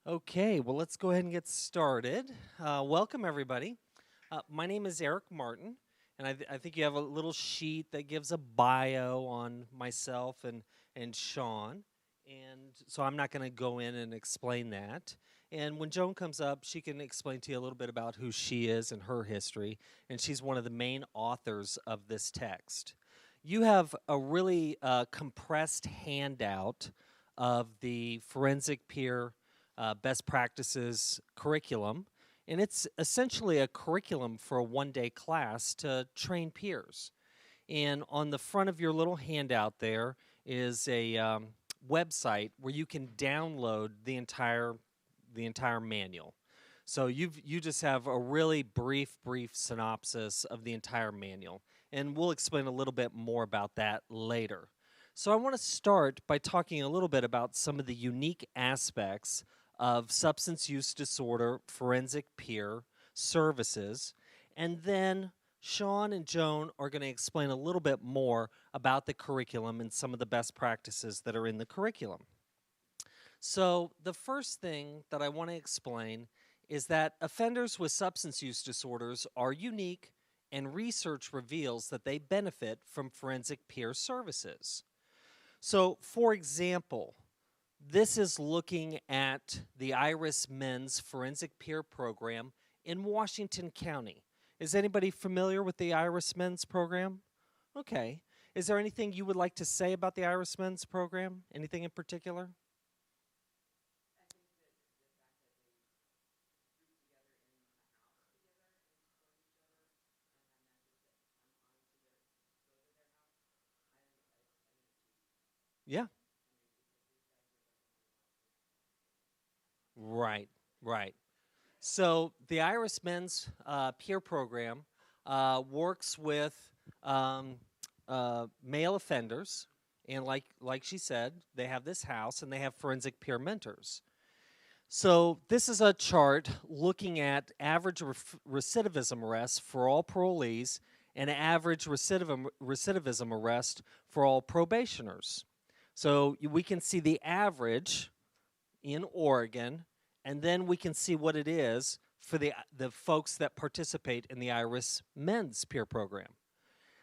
Okay, well, let's go ahead and get started. Welcome, everybody. My name is Eric Martin, and I think you have a little sheet that gives a bio on myself and Sean. And so I'm not going to go in and explain that. And when Joan comes up, she can explain to you a little bit about who she is and her history. And she's one of the main authors of this text. You have a really compressed handout of the forensic peer best practices curriculum. And it's essentially a curriculum for a one-day class to train peers. And on the front of your little handout there is a website where you can download the entire manual. So you just have a really brief synopsis of the entire manual. And we'll explain a little bit more about that later. So I want to start by talking a little bit about some of the unique aspects of substance use disorder forensic peer services. And then Sean and Joan are going to explain a little bit more about the curriculum and some of the best practices that are in the curriculum. So the first thing that I want to explain is that offenders with substance use disorders are unique, and research reveals that they benefit from forensic peer services. So, for example, this is looking at the IRIS Men's Forensic Peer Program in Washington County. Is anybody familiar with the IRIS Men's program? Okay. Is there anything you would like to say about the IRIS Men's program? Anything in particular? Yeah. Right, right. So the IRIS Men's Peer Program works with um, male offenders, and like she said, they have this house and they have forensic peer mentors. So this is a chart looking at average recidivism arrests for all parolees and average recidivism arrest for all probationers. So we can see the average in Oregon, and then we can see what it is for the folks that participate in the IRIS Men's Peer Program.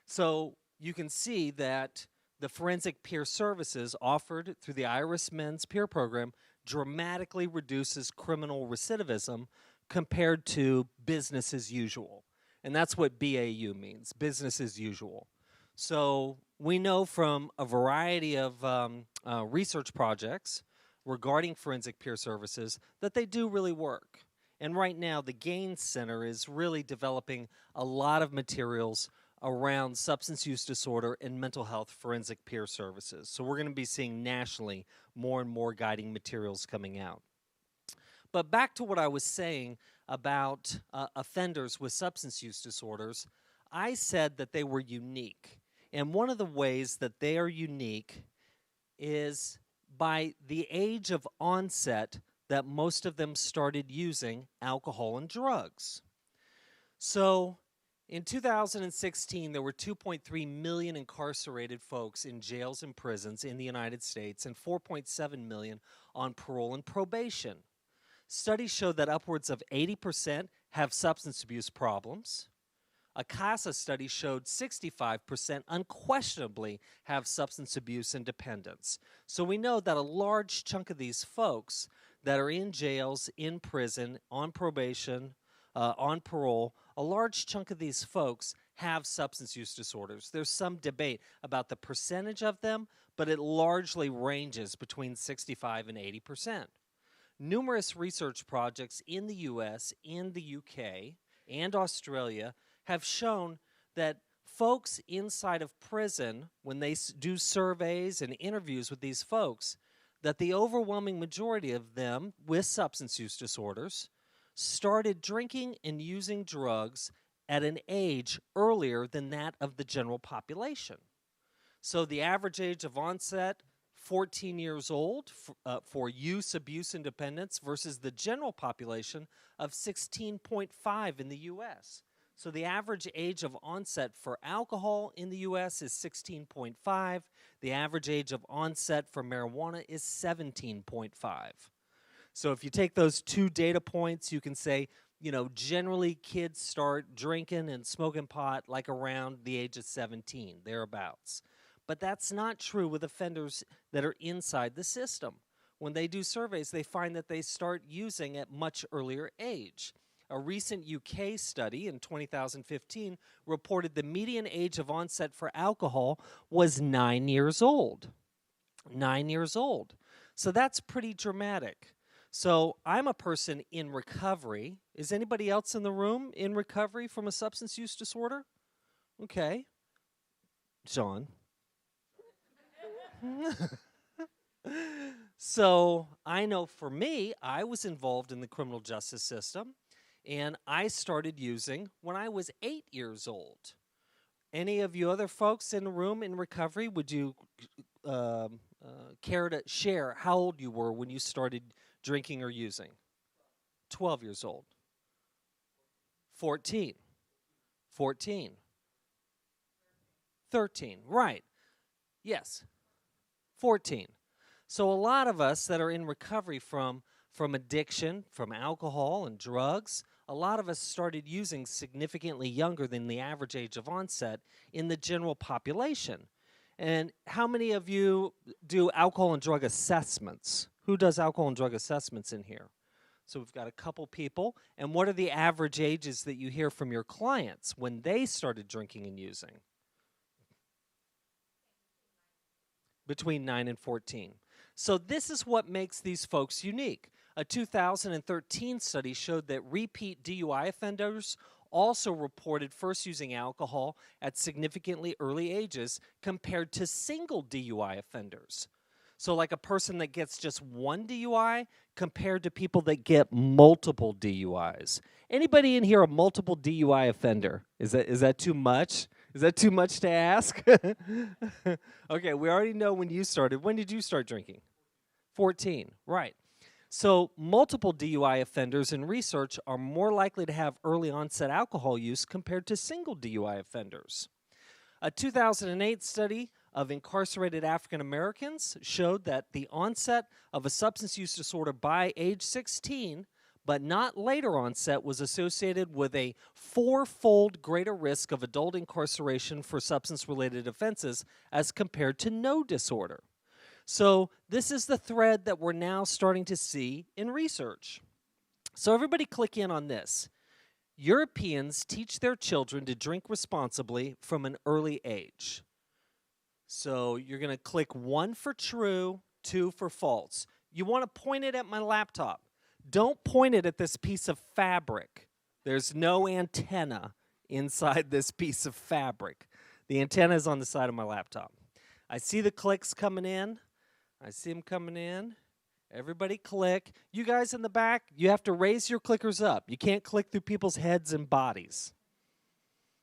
So you can see that the forensic peer services offered through the IRIS Men's Peer Program dramatically reduces criminal recidivism compared to business as usual. And that's what BAU means, business as usual. So we know from a variety of research projects regarding forensic peer services that they do really work. And right now, the Gaines Center is really developing a lot of materials around substance use disorder and mental health forensic peer services. So we're going to be seeing nationally more and more guiding materials coming out. But back to what I was saying about offenders with substance use disorders, I said that they were unique. And one of the ways that they are unique is by the age of onset that most of them started using alcohol and drugs. So in 2016, there were 2.3 million incarcerated folks in jails and prisons in the United States and 4.7 million on parole and probation. Studies show that upwards of 80% have substance abuse problems. A CASA study showed 65% unquestionably have substance abuse and dependence. So we know that a large chunk of these folks that are in jails, in prison, on probation, on parole, a large chunk of these folks have substance use disorders. There's some debate about the percentage of them, but it largely ranges between 65 and 80%. Numerous research projects in the US, in the UK, and Australia have shown that folks inside of prison, when they do surveys and interviews with these folks, that the overwhelming majority of them with substance use disorders started drinking and using drugs at an age earlier than that of the general population. So the average age of onset, 14 years old for use, abuse, and dependence versus the general population of 16.5 in the U.S. So the average age of onset for alcohol in the U.S. is 16.5. The average age of onset for marijuana is 17.5. So if you take those two data points, you can say, generally kids start drinking and smoking pot like around the age of 17, thereabouts. But that's not true with offenders that are inside the system. When they do surveys, they find that they start using at much earlier age. A recent UK study in 2015 reported the median age of onset for alcohol was 9 years old. 9 years old. So that's pretty dramatic. So I'm a person in recovery. Is anybody else in the room in recovery from a substance use disorder? Okay. John. So I know for me, I was involved in the criminal justice system, and I started using when I was 8 years old. Any of you other folks in the room in recovery, would you care to share how old you were when you started drinking or using? 12 years old. 14. 14. 13. Right. Yes. 14. So a lot of us that are in recovery from addiction, from alcohol and drugs, a lot of us started using significantly younger than the average age of onset in the general population. And how many of you do alcohol and drug assessments? Who does alcohol and drug assessments in here? So we've got a couple people. And what are the average ages that you hear from your clients when they started drinking and using? Between 9 and 14. So this is what makes these folks unique. A 2013 study showed that repeat DUI offenders also reported first using alcohol at significantly early ages compared to single DUI offenders. So like a person that gets just one DUI compared to people that get multiple DUIs. Anybody in here a multiple DUI offender? Is that too much? Is that too much to ask? Okay, we already know when you started. When did you start drinking? 14, right. So multiple DUI offenders in research are more likely to have early onset alcohol use compared to single DUI offenders. A 2008 study of incarcerated African Americans showed that the onset of a substance use disorder by age 16, but not later onset, was associated with a 4-fold greater risk of adult incarceration for substance-related offenses as compared to no disorder. So this is the thread that we're now starting to see in research. So everybody click in on this. Europeans teach their children to drink responsibly from an early age. So you're going to click 1 for true, 2 for false. You want to point it at my laptop. Don't point it at this piece of fabric. There's no antenna inside this piece of fabric. The antenna is on the side of my laptop. I see the clicks coming in. I see them coming in. Everybody click. You guys in the back, you have to raise your clickers up. You can't click through people's heads and bodies.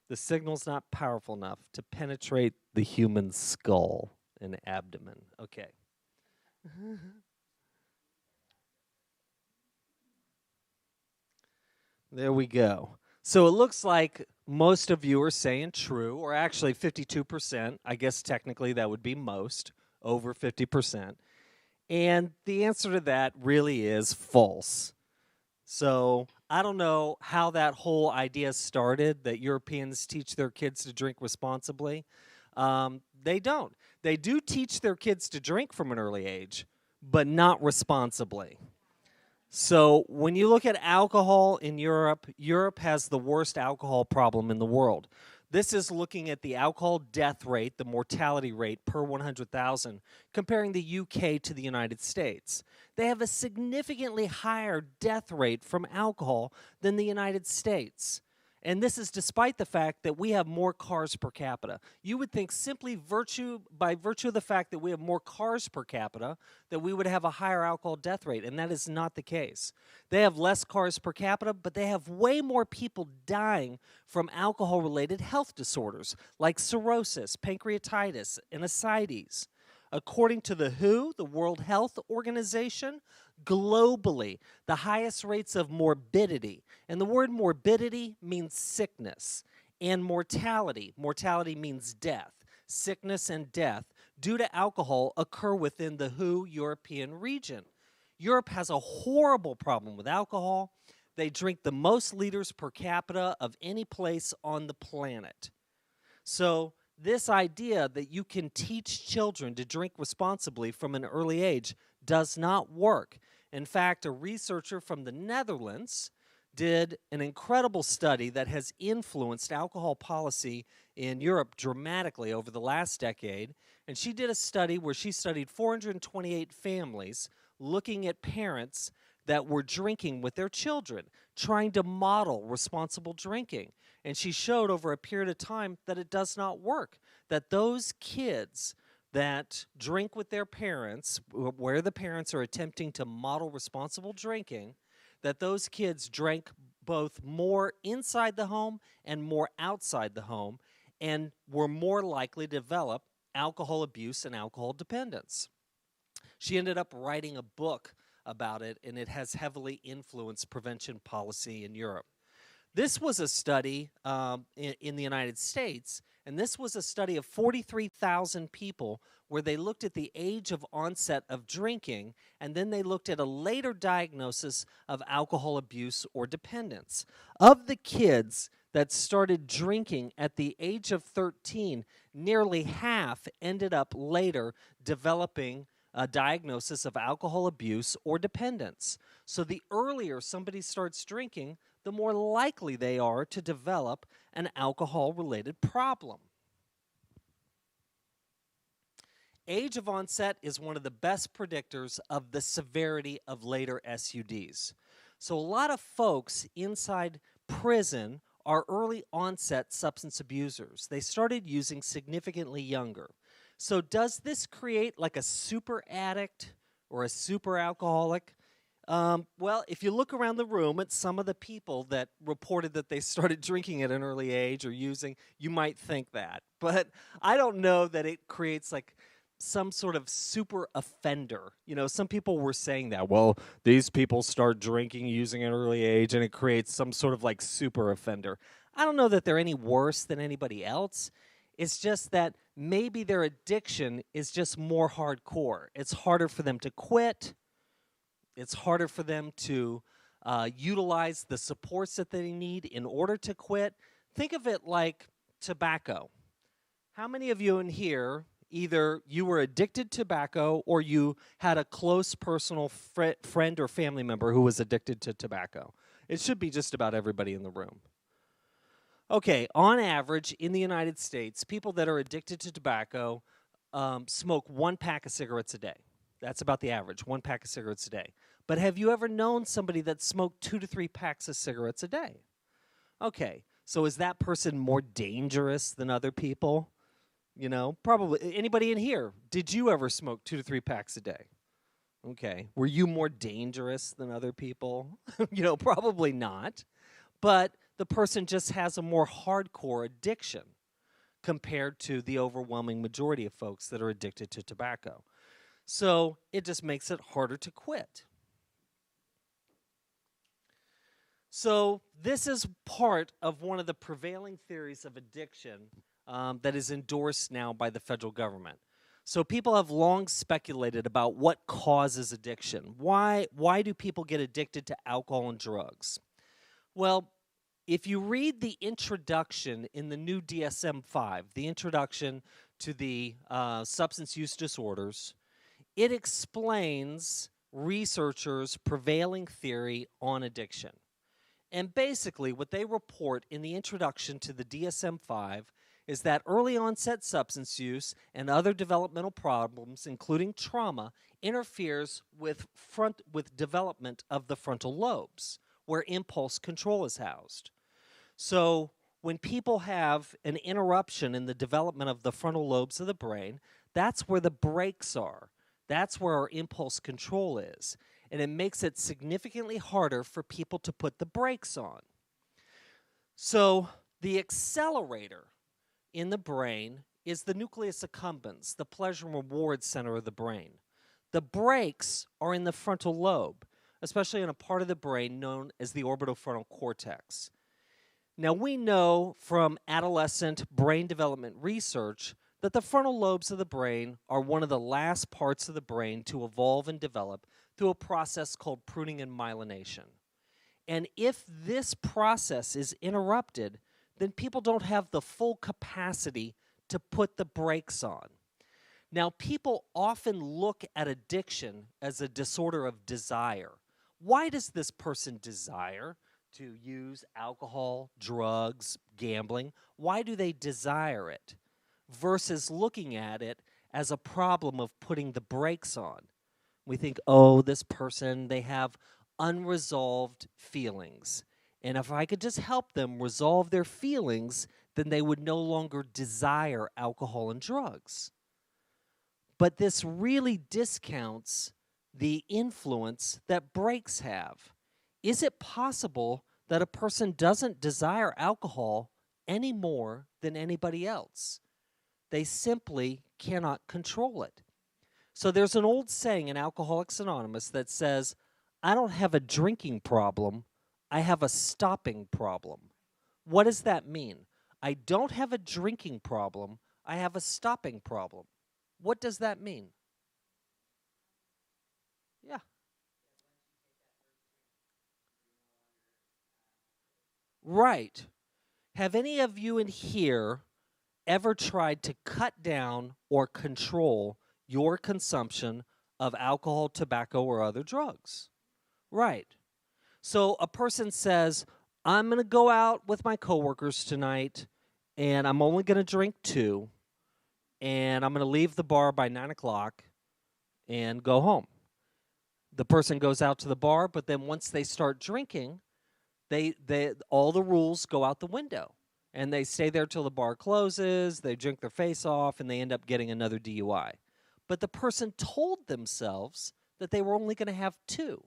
The signal's not powerful enough to penetrate the human skull and abdomen. Okay. There we go. So it looks like most of you are saying true, or actually 52%. I guess technically that would be most, over 50%. And the answer to that really is false. So I don't know how that whole idea started, that Europeans teach their kids to drink responsibly. They don't. They do teach their kids to drink from an early age, but not responsibly. So when you look at alcohol in Europe, Europe has the worst alcohol problem in the world. This is looking at the alcohol death rate, the mortality rate per 100,000, comparing the UK to the United States. They have a significantly higher death rate from alcohol than the United States. And this is despite the fact that we have more cars per capita. You would think simply by virtue of the fact that we have more cars per capita, that we would have a higher alcohol death rate, and that is not the case. They have less cars per capita, but they have way more people dying from alcohol-related health disorders like cirrhosis, pancreatitis, and ascites. According to the WHO, the World Health Organization, globally, the highest rates of morbidity, and the word morbidity means sickness, and mortality means death, sickness and death, due to alcohol occur within the WHO European region. Europe has a horrible problem with alcohol. They drink the most liters per capita of any place on the planet. So this idea that you can teach children to drink responsibly from an early age does not work. In fact, a researcher from the Netherlands did an incredible study that has influenced alcohol policy in Europe dramatically over the last decade. And she did a study where she studied 428 families looking at parents that were drinking with their children, trying to model responsible drinking. And she showed over a period of time that it does not work, that those kids that drink with their parents, where the parents are attempting to model responsible drinking, that those kids drank both more inside the home and more outside the home and were more likely to develop alcohol abuse and alcohol dependence. She ended up writing a book about it, and it has heavily influenced prevention policy in Europe. This was a study in the United States, and this was a study of 43,000 people where they looked at the age of onset of drinking, and then they looked at a later diagnosis of alcohol abuse or dependence. Of the kids that started drinking at the age of 13, nearly half ended up later developing a diagnosis of alcohol abuse or dependence. So the earlier somebody starts drinking, the more likely they are to develop an alcohol-related problem. Age of onset is one of the best predictors of the severity of later SUDs. So a lot of folks inside prison are early onset substance abusers. They started using significantly younger. So does this create like a super addict or a super alcoholic? Well, if you look around the room at some of the people that reported that they started drinking at an early age or using, you might think that. But I don't know that it creates like some sort of super offender. You know, some people were saying that, well, these people start drinking using at an early age and it creates some sort of like super offender. I don't know that they're any worse than anybody else. It's just that maybe their addiction is just more hardcore. It's harder for them to quit. It's harder for them to utilize the supports that they need in order to quit. Think of it like tobacco. How many of you in here, either you were addicted to tobacco or you had a close personal friend or family member who was addicted to tobacco? It should be just about everybody in the room. Okay, on average, in the United States, people that are addicted to tobacco smoke 1 pack of cigarettes a day. That's about the average, 1 pack of cigarettes a day. But have you ever known somebody that smoked 2 to 3 packs of cigarettes a day? Okay, so is that person more dangerous than other people? You know, probably. Anybody in here, did you ever smoke 2 to 3 packs a day? Okay, were you more dangerous than other people? You know, probably not. But the person just has a more hardcore addiction compared to the overwhelming majority of folks that are addicted to tobacco. So it just makes it harder to quit. So this is part of one of the prevailing theories of addiction that is endorsed now by the federal government. So people have long speculated about what causes addiction. Why do people get addicted to alcohol and drugs? Well, if you read the introduction in the new DSM-5, the introduction to the substance use disorders, it explains researchers' prevailing theory on addiction. And basically, what they report in the introduction to the DSM-5 is that early onset substance use and other developmental problems, including trauma, interferes with development of the frontal lobes, where impulse control is housed. So when people have an interruption in the development of the frontal lobes of the brain, that's where the brakes are. That's where our impulse control is. And it makes it significantly harder for people to put the brakes on. So the accelerator in the brain is the nucleus accumbens, the pleasure and reward center of the brain. The brakes are in the frontal lobe, especially in a part of the brain known as the orbitofrontal cortex. Now, we know from adolescent brain development research that the frontal lobes of the brain are one of the last parts of the brain to evolve and develop through a process called pruning and myelination. And if this process is interrupted, then people don't have the full capacity to put the brakes on. Now, people often look at addiction as a disorder of desire. Why does this person desire to use alcohol, drugs, gambling? Why do they desire it? Versus looking at it as a problem of putting the brakes on. We think, oh, this person, they have unresolved feelings. And if I could just help them resolve their feelings, then they would no longer desire alcohol and drugs. But this really discounts the influence that brakes have. Is it possible that a person doesn't desire alcohol any more than anybody else? They simply cannot control it. So there's an old saying in Alcoholics Anonymous that says, I don't have a drinking problem, I have a stopping problem. What does that mean? I don't have a drinking problem, I have a stopping problem. What does that mean? Yeah. Right. Have any of you in here ever tried to cut down or control your consumption of alcohol, tobacco, or other drugs? Right. So a person says, I'm going to go out with my coworkers tonight, and I'm only going to drink 2, and I'm going to leave the bar by 9 o'clock and go home. The person goes out to the bar, but then once they start drinking, they all the rules go out the window. And they stay there till the bar closes, they drink their face off, and they end up getting another DUI. But the person told themselves that they were only going to have 2.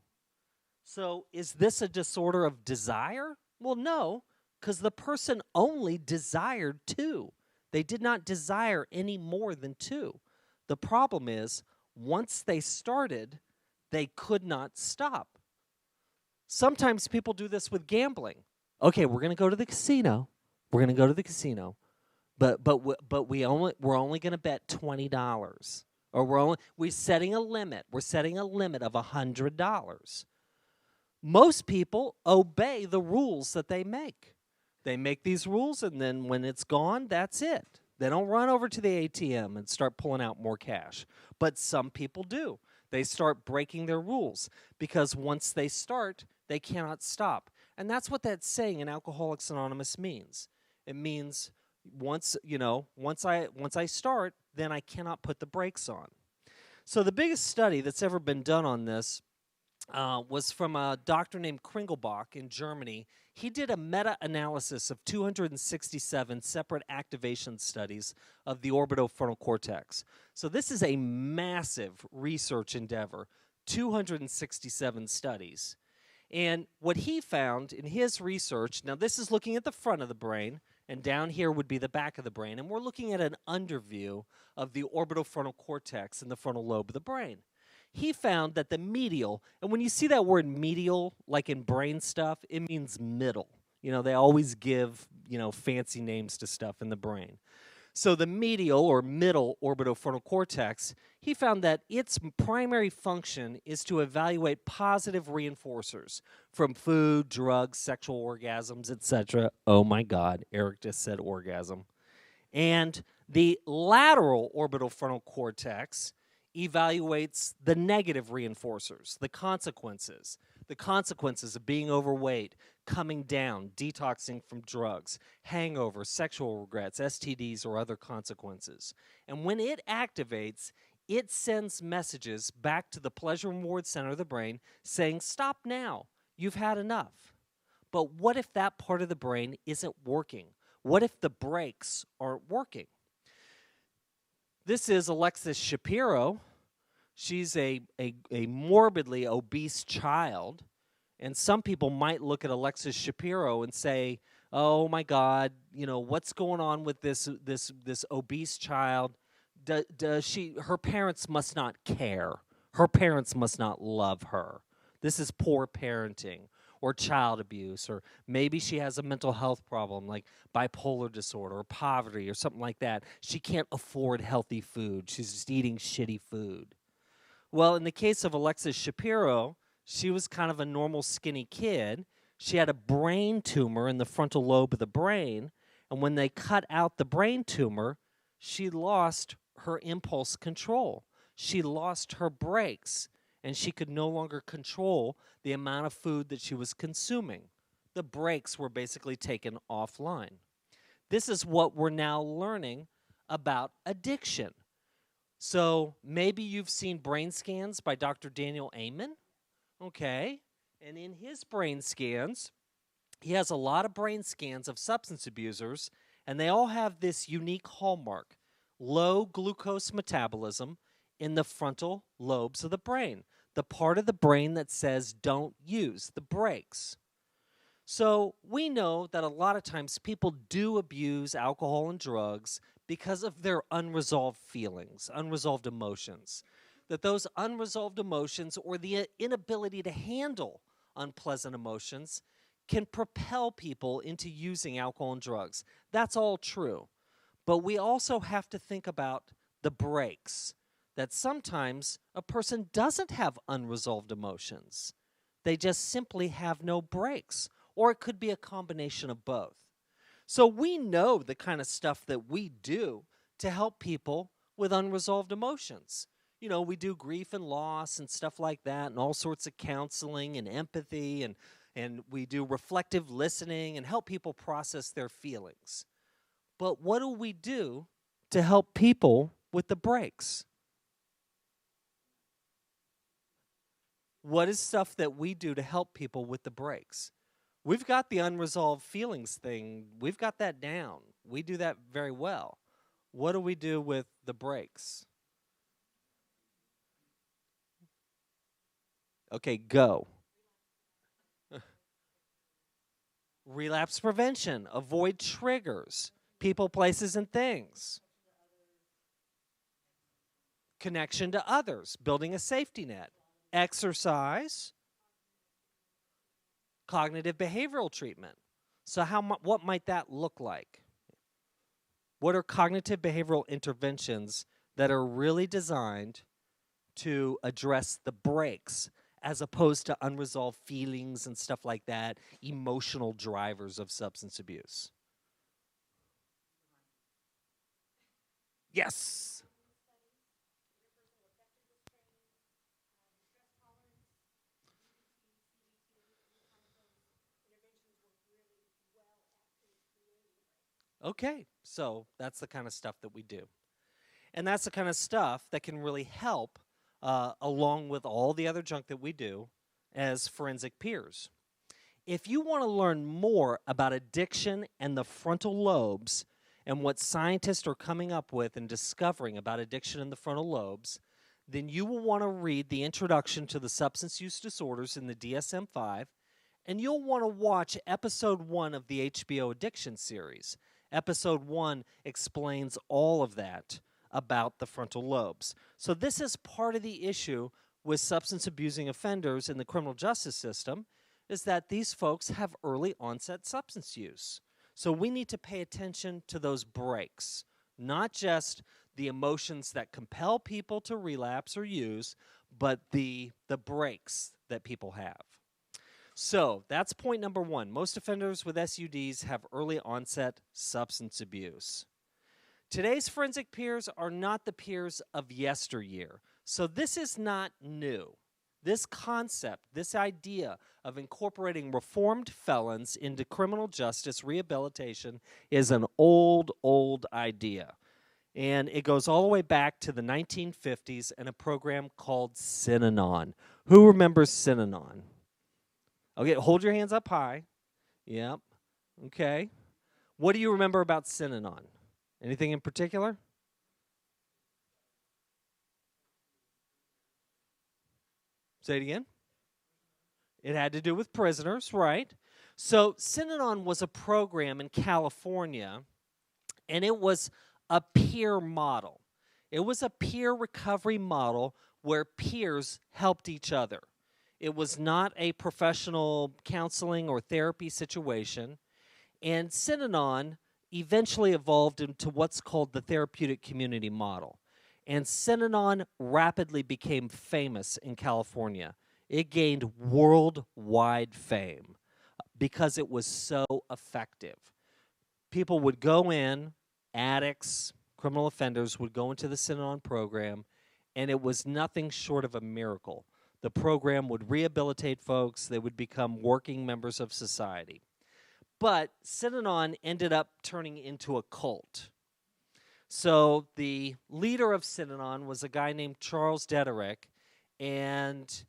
So is this a disorder of desire? Well, no, because the person only desired 2. They did not desire any more than 2. The problem is, once they started, they could not stop. Sometimes people do this with gambling. Okay, we're going to go to the casino. We're going to go to the casino, but we're only going to bet $20, or we're setting a limit. We're setting a limit of $100. Most people obey the rules that they make. They make these rules, and then when it's gone, that's it. They don't run over to the ATM and start pulling out more cash. But some people do. They start breaking their rules because once they start, they cannot stop. And that's what that saying in Alcoholics Anonymous means. It means once I start, then I cannot put the brakes on. So the biggest study that's ever been done on this was from a doctor named Kringelbach in Germany. He did a meta-analysis of 267 separate activation studies of the orbitofrontal cortex. So this is a massive research endeavor, 267 studies. And what he found in his research, now this is looking at the front of the brain, and down here would be the back of the brain, and we're looking at an underview of the orbitofrontal cortex in the frontal lobe of the brain. He found that the medial, and when you see that word medial, like in brain stuff, it means middle. They always give, fancy names to stuff in the brain. So the medial or middle orbitofrontal cortex, he found that its primary function is to evaluate positive reinforcers from food, drugs, sexual orgasms, etc. Oh my God, Eric just said orgasm. And the lateral orbitofrontal cortex evaluates the negative reinforcers, the consequences of being overweight, coming down, detoxing from drugs, hangovers, sexual regrets, STDs, or other consequences. And when it activates, it sends messages back to the pleasure and reward center of the brain saying, stop now, you've had enough. But what if that part of the brain isn't working? What if the brakes aren't working? This is Alexis Shapiro. She's a morbidly obese child. And some people might look at Alexis Shapiro and say, oh my God, what's going on with this obese child? Her parents must not care. Her parents must not love her. This is poor parenting or child abuse, or maybe she has a mental health problem like bipolar disorder or poverty or something like that. She can't afford healthy food. She's just eating shitty food. Well, in the case of Alexis Shapiro, she was kind of a normal skinny kid. She had a brain tumor in the frontal lobe of the brain, and when they cut out the brain tumor, she lost her impulse control. She lost her brakes, and she could no longer control the amount of food that she was consuming. The brakes were basically taken offline. This is what we're now learning about addiction. So maybe you've seen brain scans by Dr. Daniel Amen. Okay. And in his brain scans, he has a lot of brain scans of substance abusers, and they all have this unique hallmark: low glucose metabolism in the frontal lobes of the brain, the part of the brain that says don't use, the brakes. So we know that a lot of times people do abuse alcohol and drugs because of their unresolved feelings, unresolved emotions. That those unresolved emotions or the inability to handle unpleasant emotions can propel people into using alcohol and drugs. That's all true. But we also have to think about the brakes, that sometimes a person doesn't have unresolved emotions. They just simply have no brakes, or it could be a combination of both. So we know the kind of stuff that we do to help people with unresolved emotions. You know, we do grief and loss and stuff like that, and all sorts of counseling and empathy, and we do reflective listening and help people process their feelings. But what do we do to help people with the brakes? What is stuff that we do to help people with the brakes? We've got the unresolved feelings thing. We've got that down. We do that very well. What do we do with the brakes? Okay, go. Relapse prevention. Avoid triggers. People, places, and things. Connection to others. Building a safety net. Exercise. Cognitive behavioral treatment. So what might that look like? What are cognitive behavioral interventions that are really designed to address the brakes as opposed to unresolved feelings and stuff like that, emotional drivers of substance abuse? Yes. Okay, so that's the kind of stuff that we do. And that's the kind of stuff that can really help along with all the other junk that we do as forensic peers. If you want to learn more about addiction and the frontal lobes and what scientists are coming up with and discovering about addiction in the frontal lobes, then you will want to read the Introduction to the Substance Use Disorders in the DSM-5, and you'll want to watch episode 1 of the HBO Addiction series. Episode 1 explains all of that about the frontal lobes. So this is part of the issue with substance abusing offenders in the criminal justice system, is that these folks have early onset substance use. So we need to pay attention to those brakes, not just the emotions that compel people to relapse or use, but the brakes that people have. So that's point number 1. Most offenders with SUDs have early onset substance abuse. Today's forensic peers are not the peers of yesteryear. So this is not new. This concept, this idea of incorporating reformed felons into criminal justice rehabilitation is an old, old idea. And it goes all the way back to the 1950s and a program called Synanon. Who remembers Synanon? Okay, hold your hands up high. Yep. Okay. What do you remember about Synanon? Anything in particular? Say it again. It had to do with prisoners, right? So Synanon was a program in California, and it was a peer model. It was a peer recovery model where peers helped each other. It was not a professional counseling or therapy situation. And Synanon eventually evolved into what's called the therapeutic community model. And Synanon rapidly became famous in California. It gained worldwide fame because it was so effective. People would go in, addicts, criminal offenders would go into the Synanon program, and it was nothing short of a miracle. The program would rehabilitate folks, they would become working members of society. But Synanon ended up turning into a cult. So the leader of Synanon was a guy named Charles Dederick, and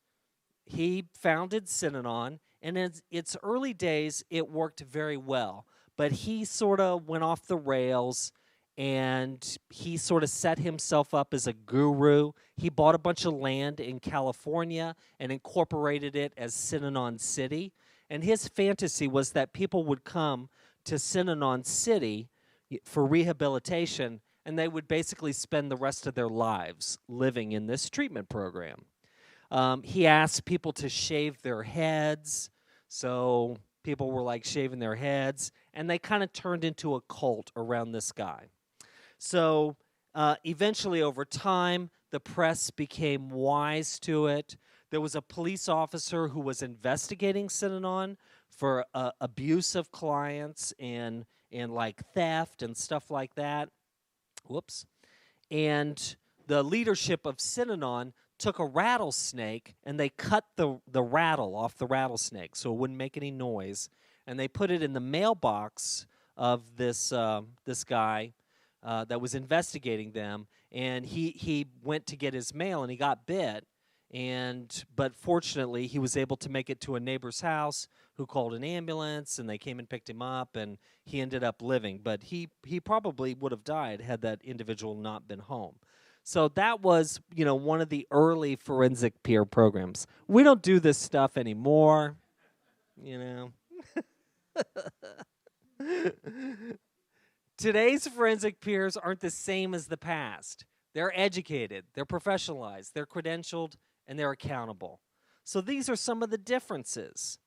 he founded Synanon, and in its early days, it worked very well. But he sort of went off the rails, and he sort of set himself up as a guru. He bought a bunch of land in California and incorporated it as Synanon City. And his fantasy was that people would come to Synanon City for rehabilitation, and they would basically spend the rest of their lives living in this treatment program. He asked people to shave their heads, so people were like shaving their heads, and they kind of turned into a cult around this guy. So eventually, over time, the press became wise to it. There was a police officer who was investigating Synanon for abuse of clients and like theft and stuff like that. Whoops. And the leadership of Synanon took a rattlesnake and they cut the rattle off the rattlesnake so it wouldn't make any noise. And they put it in the mailbox of this guy that was investigating them. And he went to get his mail and he got bit. But fortunately, he was able to make it to a neighbor's house who called an ambulance, and they came and picked him up, and he ended up living. But he probably would have died had that individual not been home. So that was, one of the early forensic peer programs. We don't do this stuff anymore, Today's forensic peers aren't the same as the past. They're educated, they're professionalized, they're credentialed, and they're accountable. So these are some of the differences.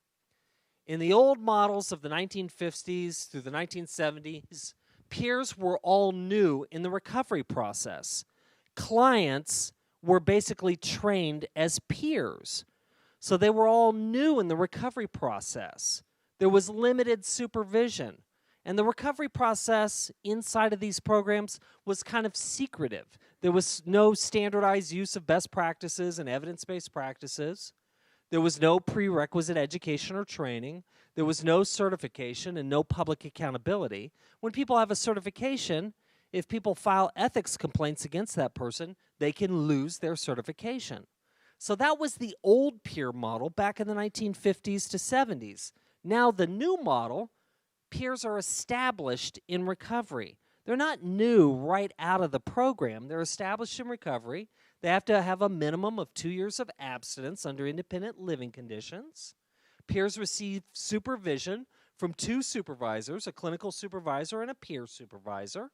In the old models of the 1950s through the 1970s, peers were all new in the recovery process. Clients were basically trained as peers. So they were all new in the recovery process. There was limited supervision. And the recovery process inside of these programs was kind of secretive. There was no standardized use of best practices and evidence-based practices. There was no prerequisite education or training. There was no certification and no public accountability. When people have a certification, if people file ethics complaints against that person, they can lose their certification. So that was the old peer model back in the 1950s to 70s. Now the new model, peers are established in recovery. They're not new right out of the program. They're established in recovery. They have to have a minimum of 2 years of abstinence under independent living conditions. Peers receive supervision from 2 supervisors, a clinical supervisor and a peer supervisor.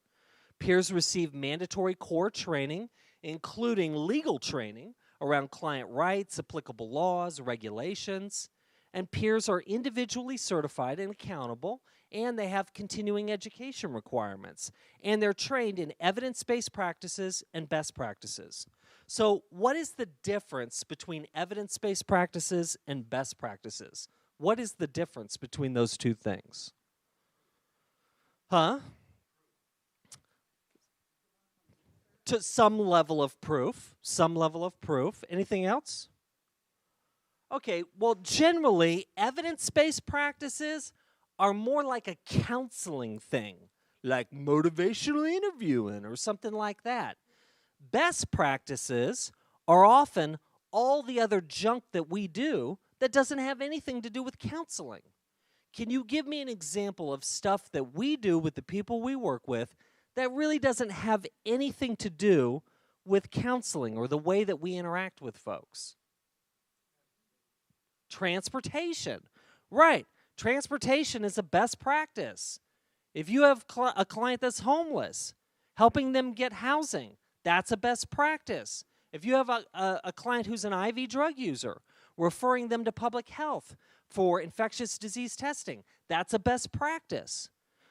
Peers receive mandatory core training, including legal training around client rights, applicable laws, regulations. And peers are individually certified and accountable, and they have continuing education requirements. And they're trained in evidence-based practices and best practices. So what is the difference between evidence-based practices and best practices? What is the difference between those two things? To some level of proof. Some level of proof. Anything else? Okay, well, generally, evidence-based practices are more like a counseling thing, like motivational interviewing or something like that. Best practices are often all the other junk that we do that doesn't have anything to do with counseling. Can you give me an example of stuff that we do with the people we work with that really doesn't have anything to do with counseling or the way that we interact with folks? Transportation. Right. Transportation is a best practice. If you have a client that's homeless, helping them get housing, that's a best practice. If you have a client who's an IV drug user, referring them to public health for infectious disease testing, that's a best practice.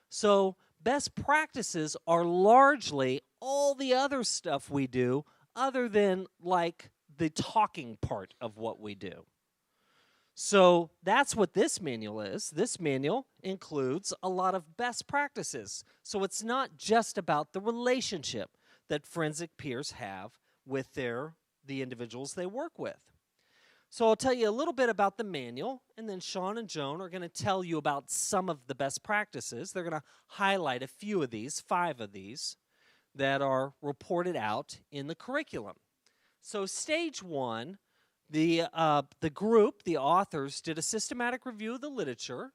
So Best practices are largely all the other stuff we do other than like the talking part of what we do. So that's what this manual is. This manual includes a lot of best practices. So it's not just about the relationship that forensic peers have with the individuals they work with. So I'll tell you a little bit about the manual, and then Sean and Joan are going to tell you about some of the best practices. They're going to highlight a few of these, 5 of these, that are reported out in the curriculum. So stage 1, the group, the authors, did a systematic review of the literature.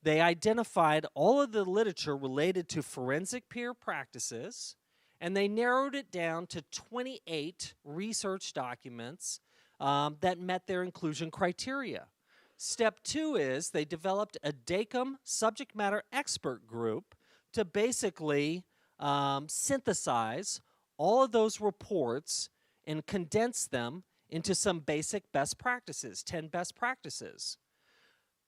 They identified all of the literature related to forensic peer practices, and they narrowed it down to 28 research documents that met their inclusion criteria. Step 2 is they developed a DACM subject matter expert group to basically synthesize all of those reports and condense them into some basic best practices, 10 best practices.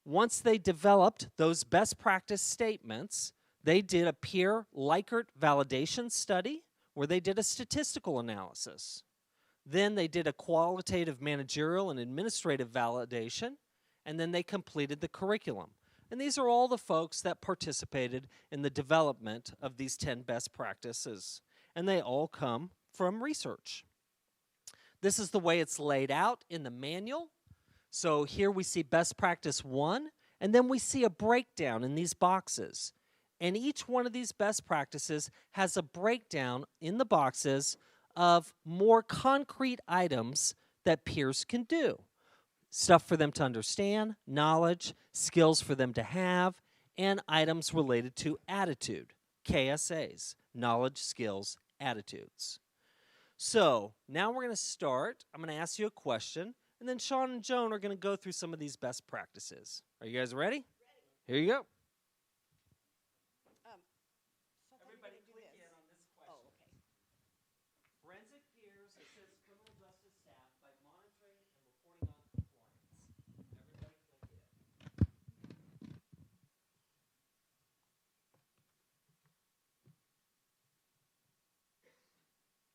Once they developed those best practice statements, they did a peer Likert validation study where they did a statistical analysis. Then they did a qualitative managerial and administrative validation, and then they completed the curriculum. And these are all the folks that participated in the development of these 10 best practices, and they all come from research. This is the way it's laid out in the manual. So here we see best practice 1, and then we see a breakdown in these boxes. And each one of these best practices has a breakdown in the boxes of more concrete items that peers can do. Stuff for them to understand, knowledge, skills for them to have, and items related to attitude, KSAs, knowledge, skills, attitudes. So now we're going to start. I'm going to ask you a question, and then Sean and Joan are going to go through some of these best practices. Are you guys ready? Here you go. Everybody click in on this question. Oh, okay. Forensic peers assist criminal justice staff by monitoring and reporting on compliance. Everybody click in.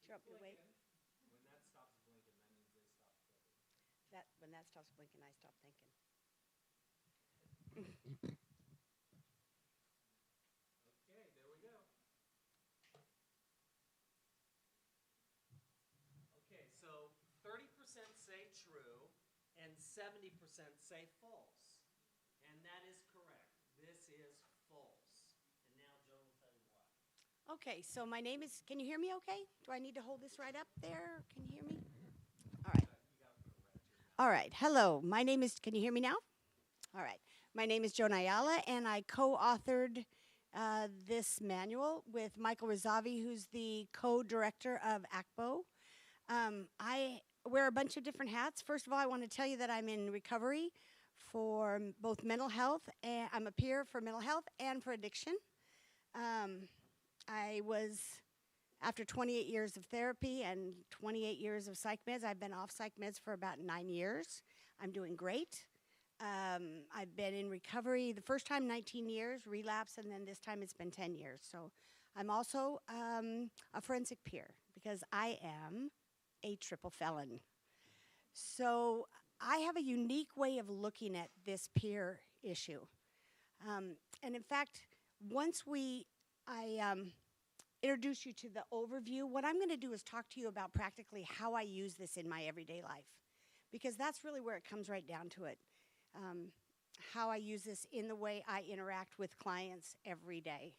Sure, up your way. When that stops blinking, that means they stop clicking. When that stops blinking, I stop thinking. Okay, there we go. Okay, so 30% say true and 70% say false. And that is correct. This is false. And now Joan will tell you why. Okay, so my name is, can you hear me okay? Do I need to hold this right up there? Can you hear me? All right. All right, hello. My name is, can you hear me now? All right. My name is Joan Ayala, and I co-authored this manual with Michael Rizavi, who's the co-director of ACBO. I wear a bunch of different hats. First of all, I want to tell you that I'm in recovery for both mental health, and I'm a peer for mental health and for addiction. I was, after 28 years of therapy and 28 years of psych meds, I've been off psych meds for about 9 years. I'm doing great. I've been in recovery the first time 19 years, relapse, and then this time it's been 10 years. So I'm also a forensic peer because I am a triple felon. So I have a unique way of looking at this peer issue. And in fact, once I introduce you to the overview, what I'm going to do is talk to you about practically how I use this in my everyday life, because that's really where it comes right down to it. How I use this in the way I interact with clients every day.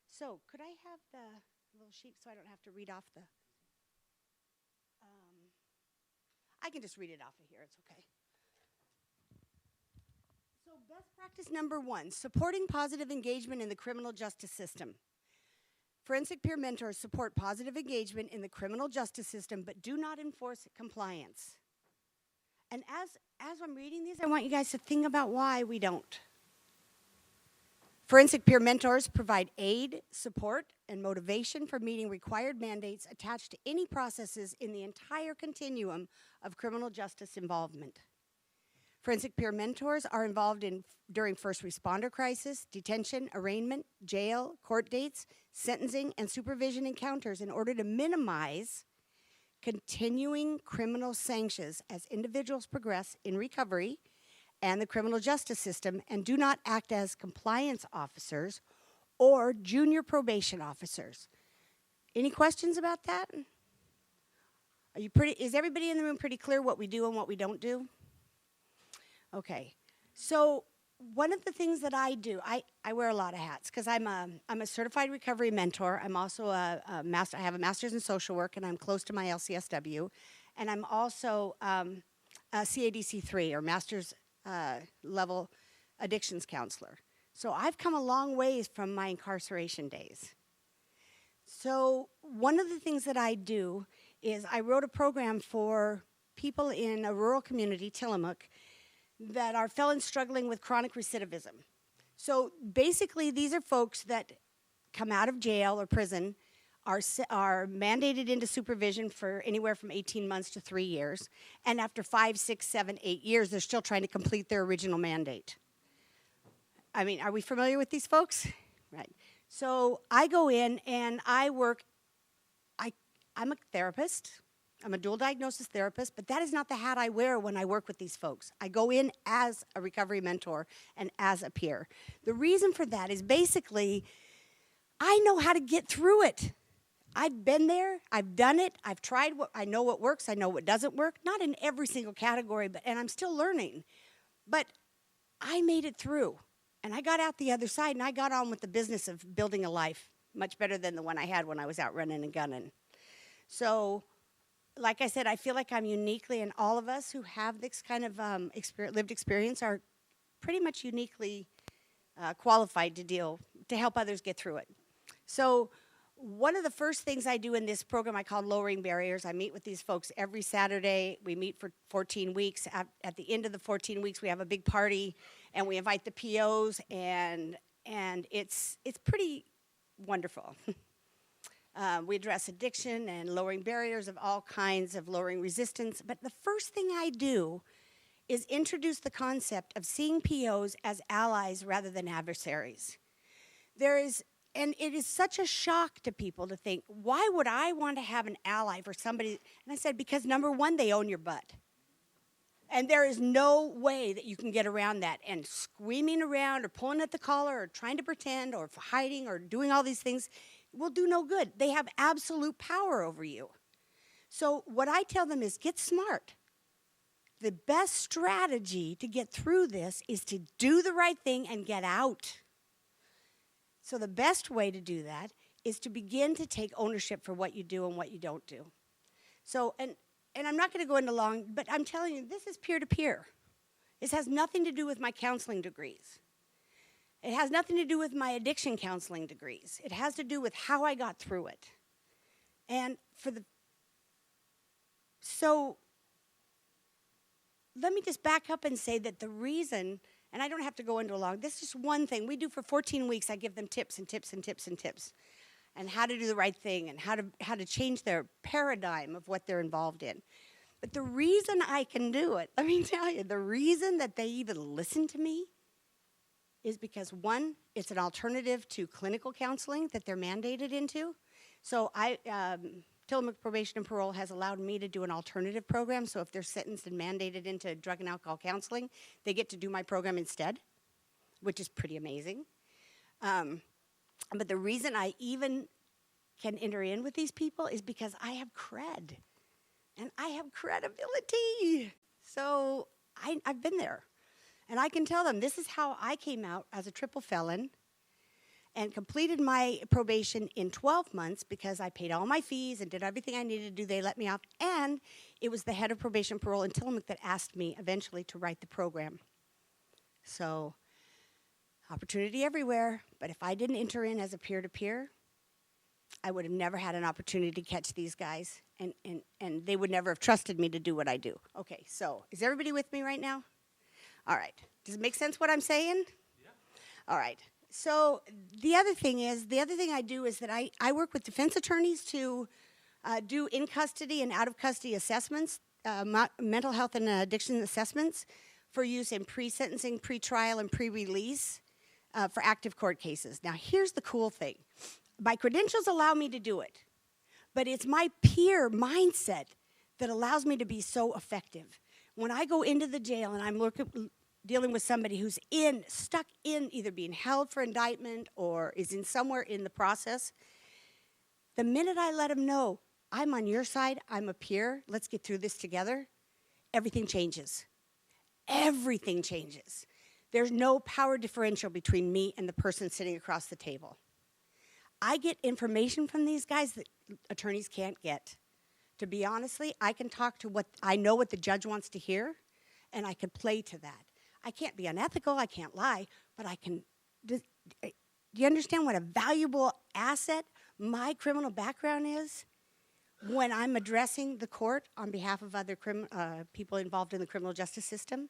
So could I have the little sheet so I don't have to read off the... I can just read it off of here, it's okay. So best practice number 1, supporting positive engagement in the criminal justice system. Forensic peer mentors support positive engagement in the criminal justice system, but do not enforce compliance. And as I'm reading these, I want you guys to think about why we don't. Forensic peer mentors provide aid, support, and motivation for meeting required mandates attached to any processes in the entire continuum of criminal justice involvement. Forensic peer mentors are involved during first responder crisis, detention, arraignment, jail, court dates, sentencing, and supervision encounters in order to minimize continuing criminal sanctions as individuals progress in recovery and the criminal justice system, and do not act as compliance officers or junior probation officers. Any questions about that? Is everybody in the room pretty clear what we do and what we don't do? Okay, so one of the things that I do, I wear a lot of hats because I'm a certified recovery mentor. I'm also I have a master's in social work, and I'm close to my LCSW, and I'm also a CADC III, or master's level addictions counselor. So I've come a long ways from my incarceration days. So one of the things that I do is I wrote a program for people in a rural community, Tillamook, that are felons struggling with chronic recidivism. So basically, these are folks that come out of jail or prison, are mandated into supervision for anywhere from 18 months to 3 years, and after 5, 6, 7, 8 years, they're still trying to complete their original mandate. I mean, are we familiar with these folks? Right. So I go in and I work. I'm a therapist. I'm a dual diagnosis therapist, but that is not the hat I wear when I work with these folks. I go in as a recovery mentor and as a peer. The reason for that is basically I know how to get through it. I've been there, I've done it, I've tried I know what works, I know what doesn't work, not in every single category, and I'm still learning. But I made it through, and I got out the other side, and I got on with the business of building a life much better than the one I had when I was out running and gunning. So, like I said, I feel like I'm uniquely, and all of us who have this kind of lived experience are pretty much uniquely qualified to help others get through it. So one of the first things I do in this program I call Lowering Barriers. I meet with these folks every Saturday. We meet for 14 weeks. At the end of the 14 weeks, we have a big party, and we invite the POs, and it's pretty wonderful. We address addiction and lowering barriers of all kinds, of lowering resistance. But the first thing I do is introduce the concept of seeing POs as allies rather than adversaries. And it is such a shock to people to think, why would I want to have an ally for somebody? And I said, because number one, they own your butt. And there is no way that you can get around that. And screaming around or pulling at the collar or trying to pretend or hiding or doing all these things will do no good. They have absolute power over you. So what I tell them is get smart. The best strategy to get through this is to do the right thing and get out. So the best way to do that is to begin to take ownership for what you do and what you don't do. So, and I'm not going to go into long, but I'm telling you, this is peer-to-peer. This has nothing to do with my counseling degrees. It has nothing to do with my addiction counseling degrees. It has to do with how I got through it. And so let me just back up and say that the reason, and I don't have to go into a long, this is just one thing. We do for 14 weeks, I give them tips and tips and tips and tips, and how to do the right thing and how to change their paradigm of what they're involved in. But the reason I can do it, let me tell you, the reason that they even listen to me is because, one, it's an alternative to clinical counseling that they're mandated into. So Tillamook Probation and Parole has allowed me to do an alternative program. So if they're sentenced and mandated into drug and alcohol counseling, they get to do my program instead, which is pretty amazing. But the reason I even can enter in with these people is because I have cred. And I have credibility. So I've been there. And I can tell them, this is how I came out as a triple felon and completed my probation in 12 months because I paid all my fees and did everything I needed to do. They let me off. And it was the head of probation parole in Tillamook that asked me eventually to write the program. So, opportunity everywhere. But if I didn't enter in as a peer-to-peer, I would have never had an opportunity to catch these guys. And they would never have trusted me to do what I do. Okay, so is everybody with me right now? All right. Does it make sense what I'm saying? Yeah. All right. So the other thing I do is that I work with defense attorneys to do in-custody and out-of-custody assessments, mental health and addiction assessments for use in pre-sentencing, pre-trial, and pre-release for active court cases. Now, here's the cool thing. My credentials allow me to do it, but it's my peer mindset that allows me to be so effective. When I go into the jail and I'm dealing with somebody who's stuck in either being held for indictment or is in somewhere in the process, the minute I let them know, I'm on your side, I'm a peer, let's get through this together, everything changes. Everything changes. There's no power differential between me and the person sitting across the table. I get information from these guys that attorneys can't get. To be honestly, I can talk to I know what the judge wants to hear, and I can play to that. I can't be unethical, I can't lie, but I can. Do you understand what a valuable asset my criminal background is when I'm addressing the court on behalf of other people involved in the criminal justice system?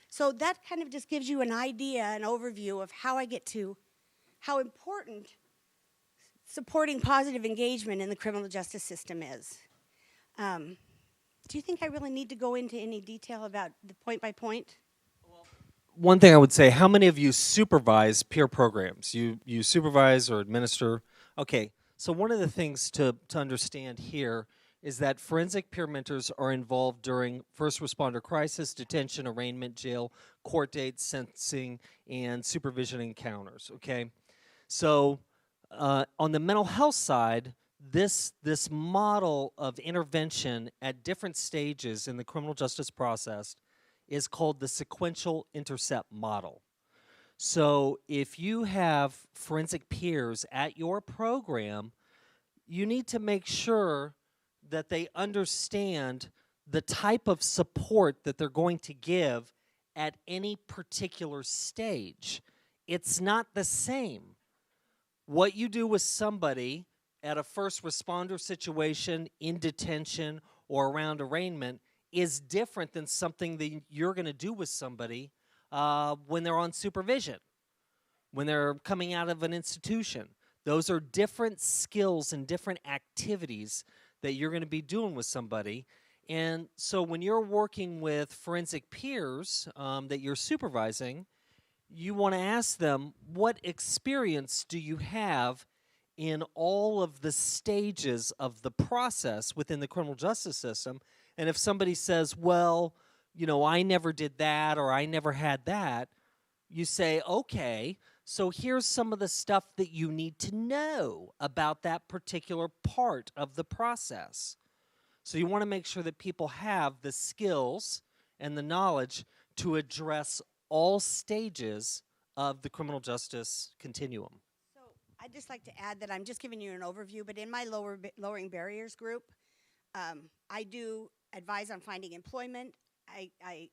So that kind of just gives you an idea, an overview of how important supporting positive engagement in the criminal justice system is. Do you think I really need to go into any detail about the point by point? One thing I would say, how many of you supervise peer programs? You supervise or administer? Okay, so one of the things to understand here is that forensic peer mentors are involved during first responder crisis, detention, arraignment, jail, court dates, sentencing, and supervision encounters, okay? So on the mental health side, this model of intervention at different stages in the criminal justice process is called the sequential intercept model. So if you have forensic peers at your program, you need to make sure that they understand the type of support that they're going to give at any particular stage. It's not the same. What you do with somebody at a first responder situation, in detention, or around arraignment is different than something that you're going to do with somebody when they're on supervision, when they're coming out of an institution. Those are different skills and different activities that you're going to be doing with somebody. And so when you're working with forensic peers that you're supervising, you want to ask them, what experience do you have in all of the stages of the process within the criminal justice system? And if somebody says, well, you know, I never did that or I never had that, you say, okay, so here's some of the stuff that you need to know about that particular part of the process. So you want to make sure that people have the skills and the knowledge to address all stages of the criminal justice continuum. So I'd just like to add that I'm just giving you an overview, but in my lowering barriers group, I do advise on finding employment. I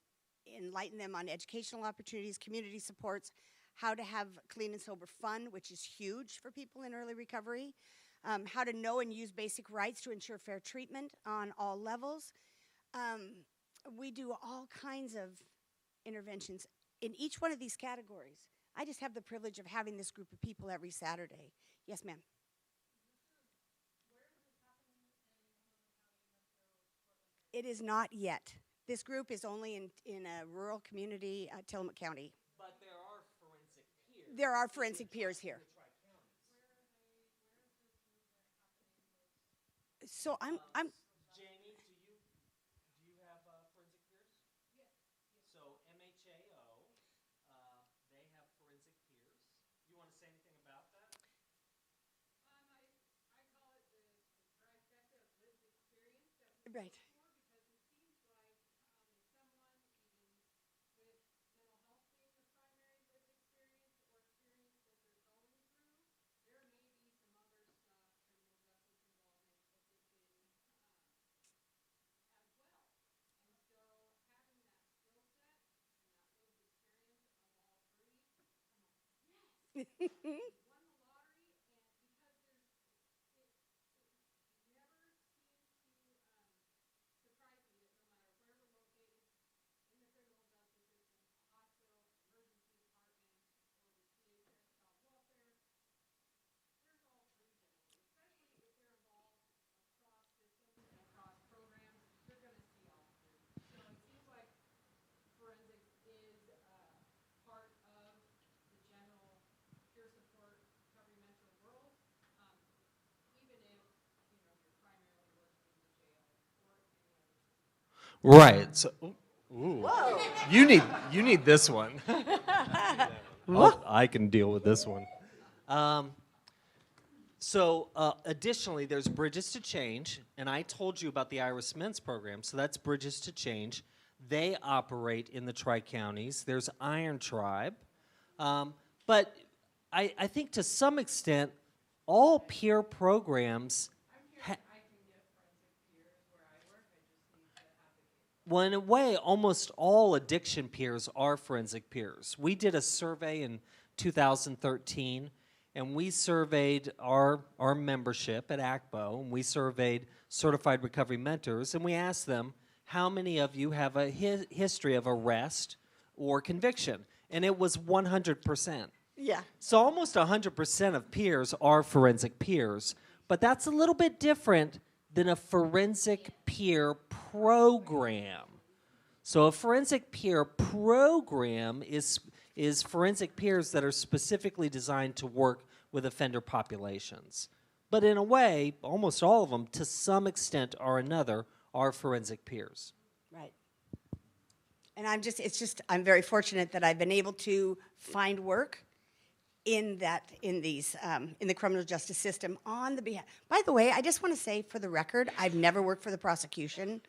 enlighten them on educational opportunities, community supports, how to have clean and sober fun, which is huge for people in early recovery, how to know and use basic rights to ensure fair treatment on all levels. We do all kinds of interventions in each one of these categories. I just have the privilege of having this group of people every Saturday. Yes, ma'am. It is not yet. This group is only in a rural community, Tillamook County. But there are forensic peers. There are forensic peers here. So I'm Jamie, do you have forensic peers? Yes. So MHAO, they have forensic peers. You want to say anything about that? right. Right. So, ooh, you need this one. I can deal with this one. Additionally, there's Bridges to Change, and I told you about the Iris Men's program, so that's Bridges to Change. They operate in the Tri-Counties. There's Iron Tribe. But I think to some extent, all peer programs... Well, in a way, almost all addiction peers are forensic peers. We did a survey in 2013, and we surveyed our membership at ACBO, and we surveyed certified recovery mentors, and we asked them, how many of you have a history of arrest or conviction? And it was 100%. Yeah. So almost 100% of peers are forensic peers, but that's a little bit different than a forensic peer program. So a forensic peer program is forensic peers that are specifically designed to work with offender populations. But in a way, almost all of them, to some extent or another, are forensic peers. Right. And I'm very fortunate that I've been able to find work in the criminal justice system on the behalf. By the way, I just want to say for the record, I've never worked for the prosecution.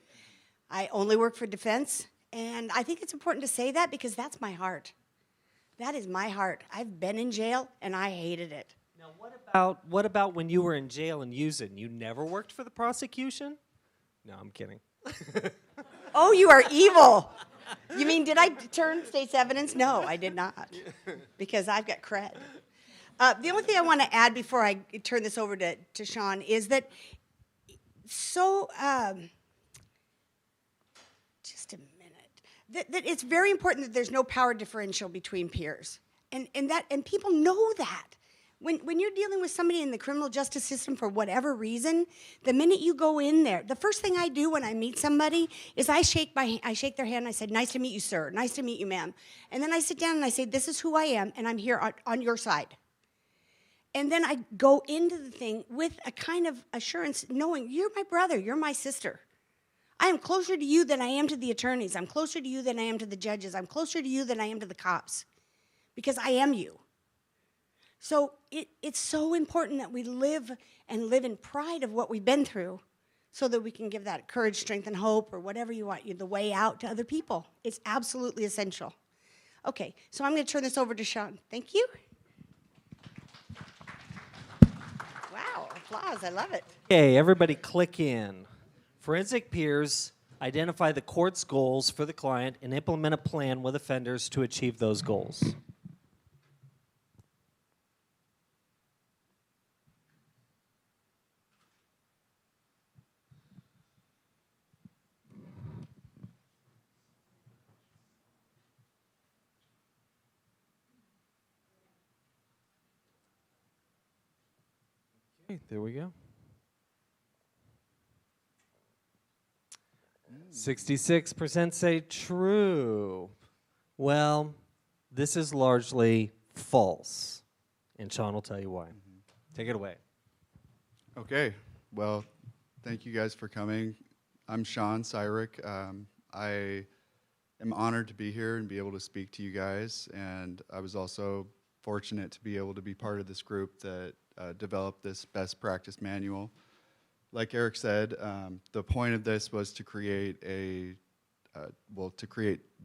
I only work for defense, and I think it's important to say that because that's my heart. That is my heart. I've been in jail, and I hated it. Now, what about when you were in jail and using? You never worked for the prosecution? No, I'm kidding. Oh, you are evil. You mean, did I turn state's evidence? No, I did not, because I've got cred. The only thing I want to add before I turn this over to Sean is that, just a minute, that it's very important that there's no power differential between peers, and people know that. When you're dealing with somebody in the criminal justice system for whatever reason, the minute you go in there, the first thing I do when I meet somebody is I shake their hand and I say, nice to meet you, sir. Nice to meet you, ma'am. And then I sit down and I say, this is who I am, and I'm here on your side. And then I go into the thing with a kind of assurance, knowing you're my brother, you're my sister. I am closer to you than I am to the attorneys. I'm closer to you than I am to the judges. I'm closer to you than I am to the cops, because I am you. So it's so important that we live in pride of what we've been through so that we can give that courage, strength, and hope, or whatever you want, the way out to other people. It's absolutely essential. Okay, so I'm going to turn this over to Sean. Thank you. Wow, applause, I love it. Okay, everybody click in. Forensic peers identify the court's goals for the client and implement a plan with offenders to achieve those goals. Okay, there we go. 66% say true. Well, this is largely false, and Sean will tell you why. Take it away. Okay, well, thank you guys for coming. I'm Sean Syrek. I am honored to be here and be able to speak to you guys, and I was also fortunate to be able to be part of this group that developed this best practice manual. Like Eric said, the point of this was to create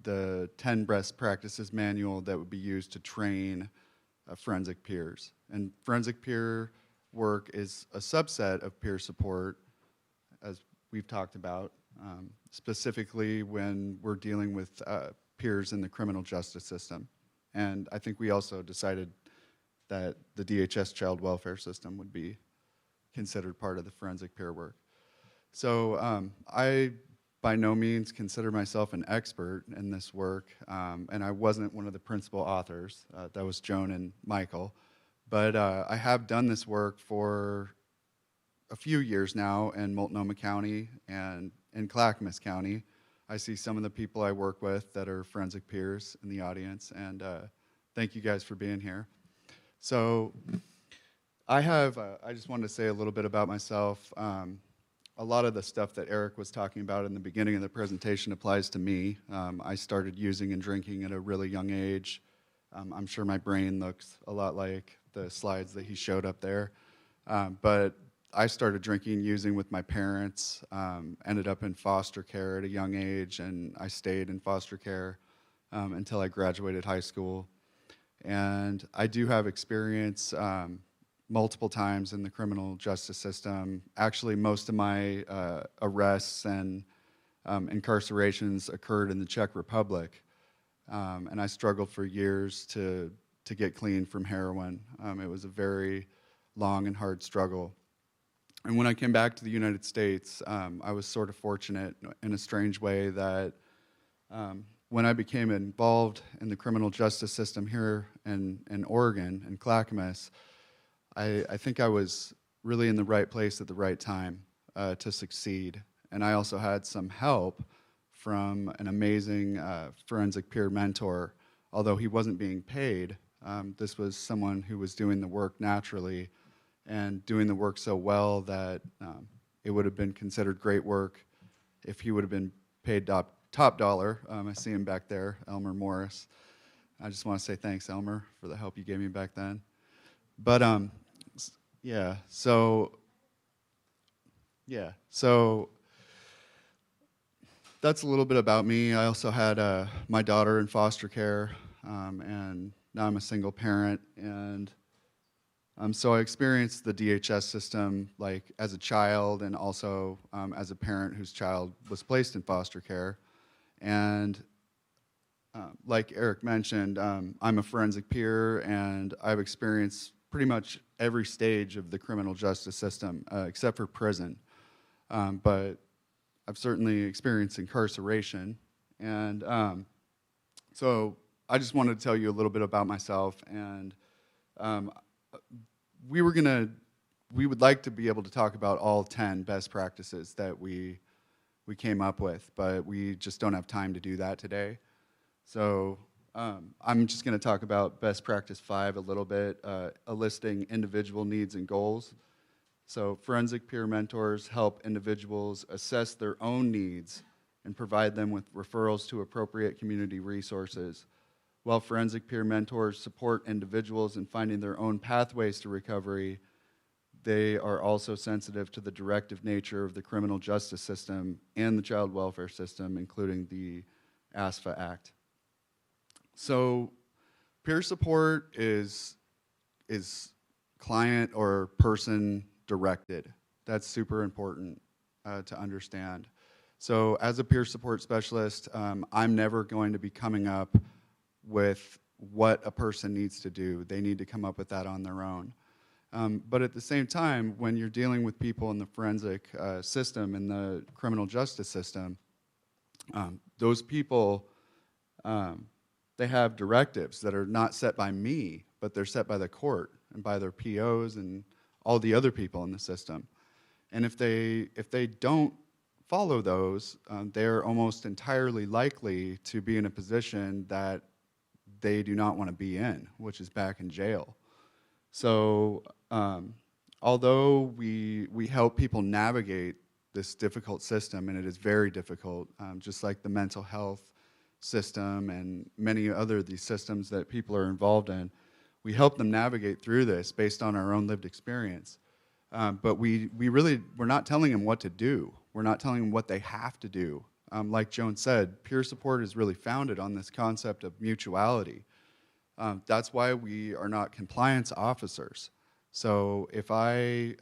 the 10 best practices manual that would be used to train forensic peers. And forensic peer work is a subset of peer support, as we've talked about, specifically when we're dealing with peers in the criminal justice system. And I think we also decided that the DHS child welfare system would be considered part of the forensic peer work. So I by no means consider myself an expert in this work, and I wasn't one of the principal authors. That was Joan and Michael. But I have done this work for a few years now in Multnomah County and in Clackamas County. I see some of the people I work with that are forensic peers in the audience, and thank you guys for being here. So I just wanted to say a little bit about myself. a lot of the stuff that Eric was talking about in the beginning of the presentation applies to me. I started using and drinking at a really young age. I'm sure my brain looks a lot like the slides that he showed up there. But I started drinking and using with my parents, ended up in foster care at a young age, and I stayed in foster care until I graduated high school. And I do have experience multiple times in the criminal justice system. Actually, most of my arrests and incarcerations occurred in the Czech Republic. And I struggled for years to get clean from heroin. It was a very long and hard struggle. And when I came back to the United States, I was sort of fortunate in a strange way that when I became involved in the criminal justice system here in Oregon, in Clackamas, I think I was really in the right place at the right time to succeed. And I also had some help from an amazing forensic peer mentor. Although he wasn't being paid, this was someone who was doing the work naturally and doing the work so well that it would have been considered great work if he would have been paid top dollar. I see him back there, Elmer Morris. I just want to say thanks, Elmer, for the help you gave me back then. But so that's a little bit about me. I also had my daughter in foster care, and now I'm a single parent, and so I experienced the DHS system like as a child and also as a parent whose child was placed in foster care. And like Eric mentioned, I'm a forensic peer, and I've experienced pretty much every stage of the criminal justice system except for prison. But I've certainly experienced incarceration. And so I just wanted to tell you a little bit about myself. And we would like to be able to talk about all 10 best practices that we came up with, but we just don't have time to do that today. So I'm just going to talk about best practice 5 a little bit, enlisting individual needs and goals. So forensic peer mentors help individuals assess their own needs and provide them with referrals to appropriate community resources. While forensic peer mentors support individuals in finding their own pathways to recovery, they are also sensitive to the directive nature of the criminal justice system and the child welfare system, including the ASFA Act. So peer support is client or person directed. That's super important to understand. So as a peer support specialist, I'm never going to be coming up with what a person needs to do. They need to come up with that on their own. But at the same time, when you're dealing with people in the forensic system, in the criminal justice system, those people, they have directives that are not set by me, but they're set by the court and by their POs and all the other people in the system. And if they don't follow those, they're almost entirely likely to be in a position that they do not want to be in, which is back in jail. So although we help people navigate this difficult system, and it is very difficult, just like the mental health system and many other of these systems that people are involved in, we help them navigate through this based on our own lived experience. But we're not telling them what to do. We're not telling them what they have to do. Like Joan said, peer support is really founded on this concept of mutuality. That's why we are not compliance officers. So if I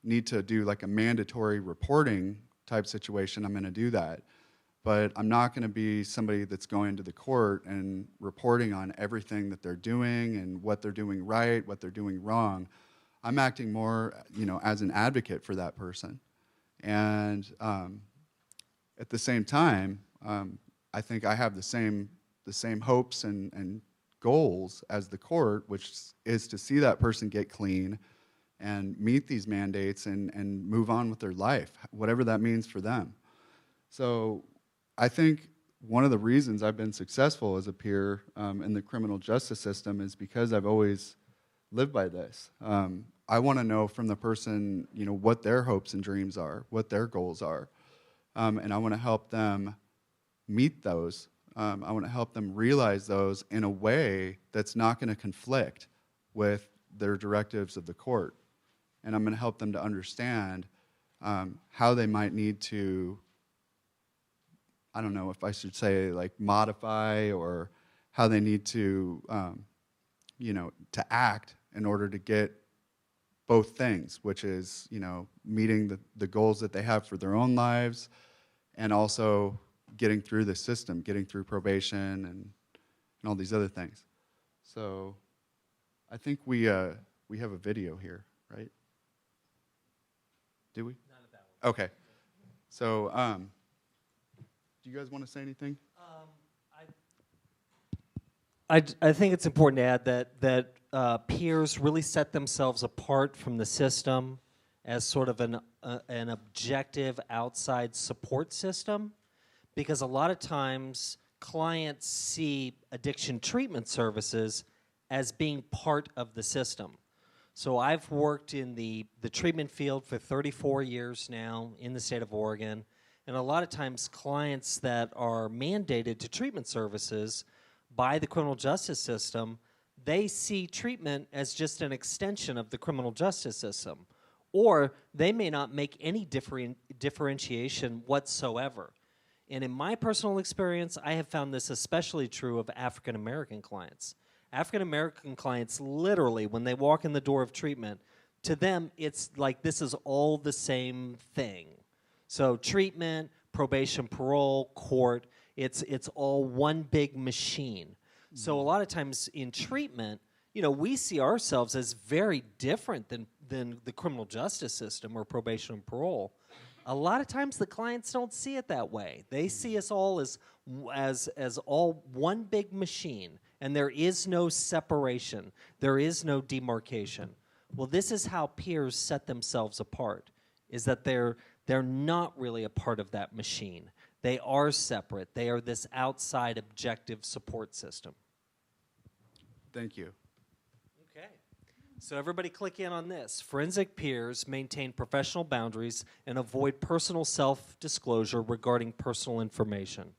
need to do like a mandatory reporting type situation, I'm going to do that. But I'm not going to be somebody that's going to the court and reporting on everything that they're doing and what they're doing right, what they're doing wrong. I'm acting more, as an advocate for that person. And at the same time, I think I have the same hopes and goals as the court, which is to see that person get clean and meet these mandates and move on with their life, whatever that means for them. So I think one of the reasons I've been successful as a peer in the criminal justice system is because I've always live by this. I want to know from the person, you know, what their hopes and dreams are, what their goals are, and I want to help them meet those. I want to help them realize those in a way that's not going to conflict with their directives of the court. And I'm going to help them to understand how they might need to, I don't know if I should say like modify, or how they need to, you know, to act in order to get both things, which is, you know, meeting the goals that they have for their own lives, and also getting through the system, getting through probation and all these other things. So I think we have a video here, right? Do we? Not at that one. Okay. So do you guys want to say anything? I think it's important to add that peers really set themselves apart from the system as sort of an objective outside support system, because a lot of times clients see addiction treatment services as being part of the system. So I've worked in the treatment field for 34 years now in the state of Oregon, and a lot of times clients that are mandated to treatment services by the criminal justice system, they see treatment as just an extension of the criminal justice system, or they may not make any differentiation whatsoever. And in my personal experience, I have found this especially true of African American clients. African American clients, literally, when they walk in the door of treatment, to them, it's like this is all the same thing. So treatment, probation, parole, court, it's all one big machine. Mm-hmm. So a lot of times in treatment, you know, we see ourselves as very different than the criminal justice system or probation and parole. A lot of times the clients don't see it that way. They see us all as all one big machine, and there is no separation. There is no demarcation. Well, this is how peers set themselves apart, is that they're not really a part of that machine. They are separate. They are this outside objective support system. Thank you. Okay. So everybody click in on this. Forensic peers maintain professional boundaries and avoid personal self-disclosure regarding personal information.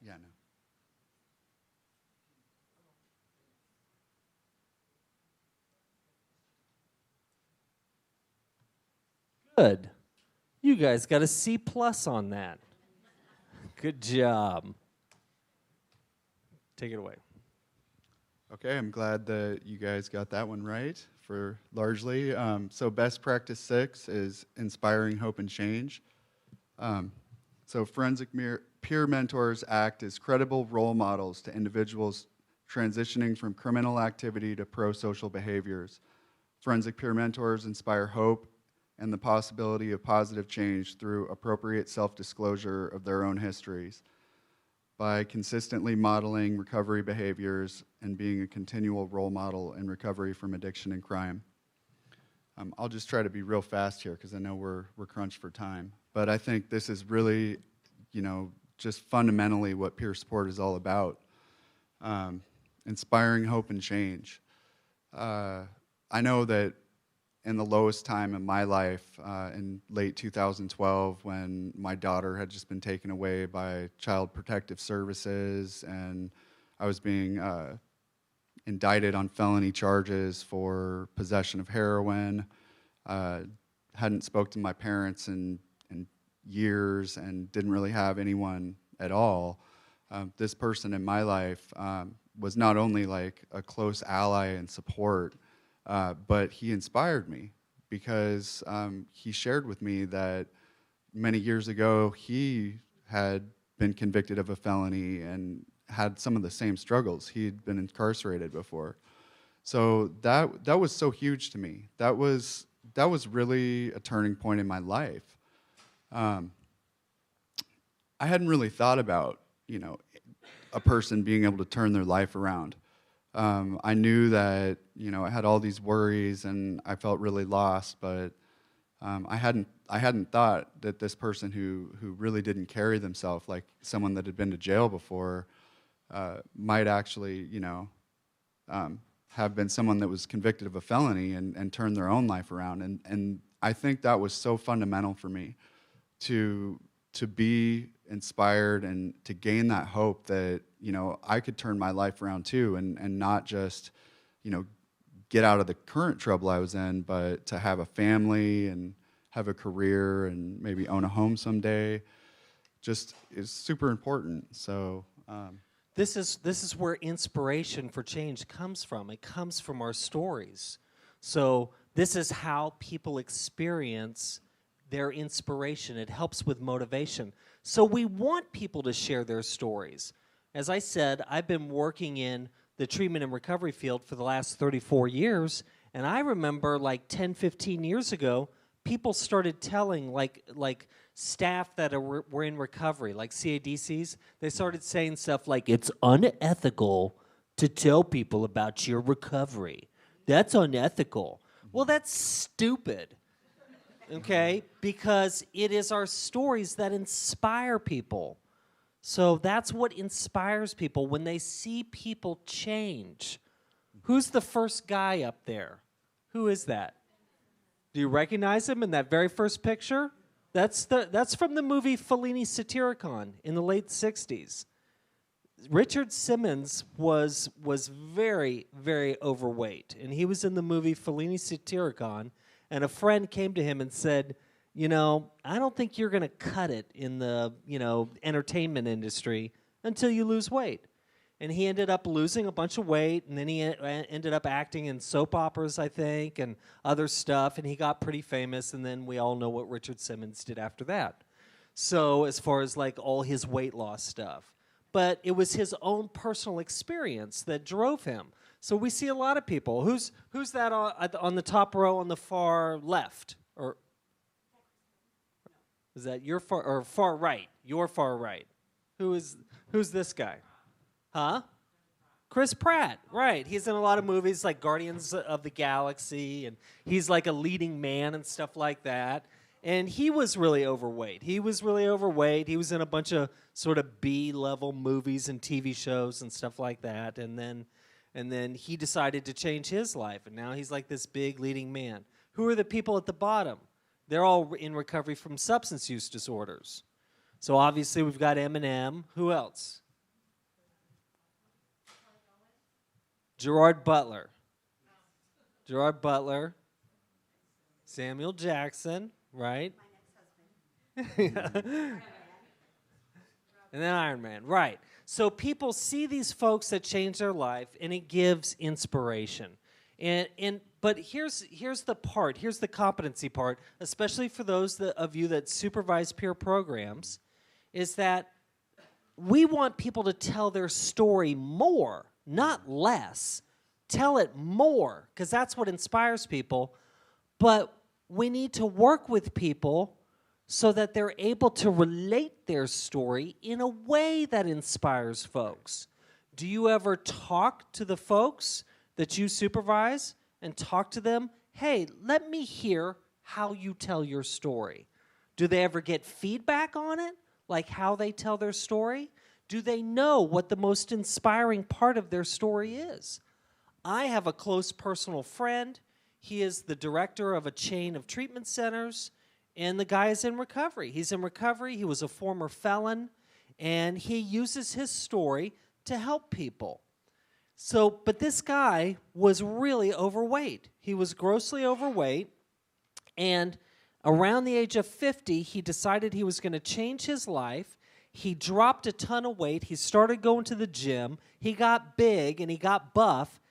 Yeah, no. Good. You guys got a C+ on that. Good job. Take it away. Okay, I'm glad that you guys got that one right for largely. So best practice 6 is inspiring hope and change. So forensic peer mentors act as credible role models to individuals transitioning from criminal activity to pro-social behaviors. Forensic peer mentors inspire hope and the possibility of positive change through appropriate self-disclosure of their own histories by consistently modeling recovery behaviors and being a continual role model in recovery from addiction and crime. I'll just try to be real fast here because I know we're crunched for time. But I think this is really, you know, just fundamentally what peer support is all about. Inspiring hope and change. I know that in the lowest time in my life, in late 2012, when my daughter had just been taken away by Child Protective Services, and I was being indicted on felony charges for possession of heroin, hadn't spoke to my parents in years and didn't really have anyone at all. This person in my life was not only like a close ally and support, but he inspired me because he shared with me that many years ago he had been convicted of a felony and had some of the same struggles. He'd been incarcerated before. So that was so huge to me. That was really a turning point in my life. Um, I hadn't really thought about, a person being able to turn their life around. I knew that, I had all these worries and I felt really lost, but I hadn't thought that this person who really didn't carry themselves like someone that had been to jail before might actually, have been someone that was convicted of a felony and turned their own life around. And I think that was so fundamental for me to be inspired and to gain that hope that, I could turn my life around too and not just, get out of the current trouble I was in, but to have a family and have a career and maybe own a home someday just is super important. So This is where inspiration for change comes from. It comes from our stories. So this is how people experience their inspiration. It helps with motivation. So we want people to share their stories. As I said, I've been working in the treatment and recovery field for the last 34 years, and I remember like 10, 15 years ago, people started telling, like staff that were in recovery, like CADCs, they started saying stuff like, it's unethical to tell people about your recovery. That's unethical. Well, that's stupid, okay? Because it is our stories that inspire people. So that's what inspires people when they see people change. Who's the first guy up there? Who is that? Do you recognize him in that very first picture? That's from the movie Fellini Satyricon in the late 60s. Richard Simmons was very, very overweight, and he was in the movie Fellini Satyricon, and a friend came to him and said, I don't think you're going to cut it in the, entertainment industry until you lose weight. And he ended up losing a bunch of weight, and then he ended up acting in soap operas, I think, and other stuff, and he got pretty famous, and then we all know what Richard Simmons did after that. So as far as like all his weight loss stuff. But it was his own personal experience that drove him. So we see a lot of people. Who's that on the top row on the far left? Or is that your far right? Your far right. Who's this guy? Huh? Chris Pratt, right. He's in a lot of movies like Guardians of the Galaxy, and he's like a leading man and stuff like that. And he was really overweight. He was in a bunch of sort of B-level movies and TV shows and stuff like that. And then he decided to change his life, and now he's like this big leading man. Who are the people at the bottom? They're all in recovery from substance use disorders. So obviously we've got Eminem. Who else? Gerard Butler. Samuel Jackson, right? My next-husband. And then Iron Man, right. So people see these folks that change their life, and it gives inspiration. But here's the competency part, especially for those of you that supervise peer programs, is that we want people to tell their story more, not less. Tell it more, because that's what inspires people. But we need to work with people so that they're able to relate their story in a way that inspires folks. Do you ever talk to the folks that you supervise and talk to them? Hey, let me hear how you tell your story. Do they ever get feedback on it, like how they tell their story? Do they know what the most inspiring part of their story is? I have a close personal friend. He is the director of a chain of treatment centers, and the guy is in recovery. He's in recovery. He was a former felon, and he uses his story to help people. So, but this guy was really overweight. He was grossly overweight, and around the age of 50, he decided he was going to change his life. He dropped a ton of weight. He started going to the gym. He got big, and he got buff,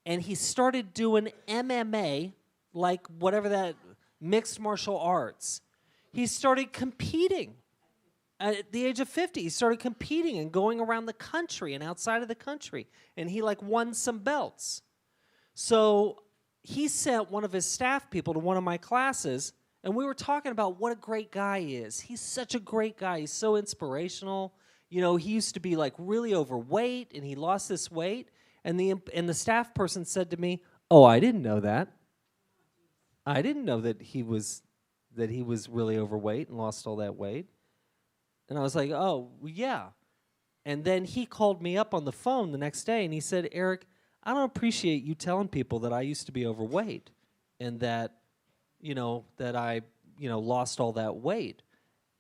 and he started doing MMA, like whatever that, mixed martial arts. He started competing. At the age of 50, he started competing and going around the country and outside of the country, and he like won some belts. So he sent one of his staff people to one of my classes And we were talking about what a great guy he is. He's such a great guy. He's so inspirational. You know, he used to be like really overweight, and he lost this weight. And the staff person said to me, "Oh, I didn't know that. I didn't know that he was really overweight and lost all that weight." And I was like, "Oh, well, yeah." And then he called me up on the phone the next day, and he said, "Eric, I don't appreciate you telling people that I used to be overweight and that, that I, lost all that weight."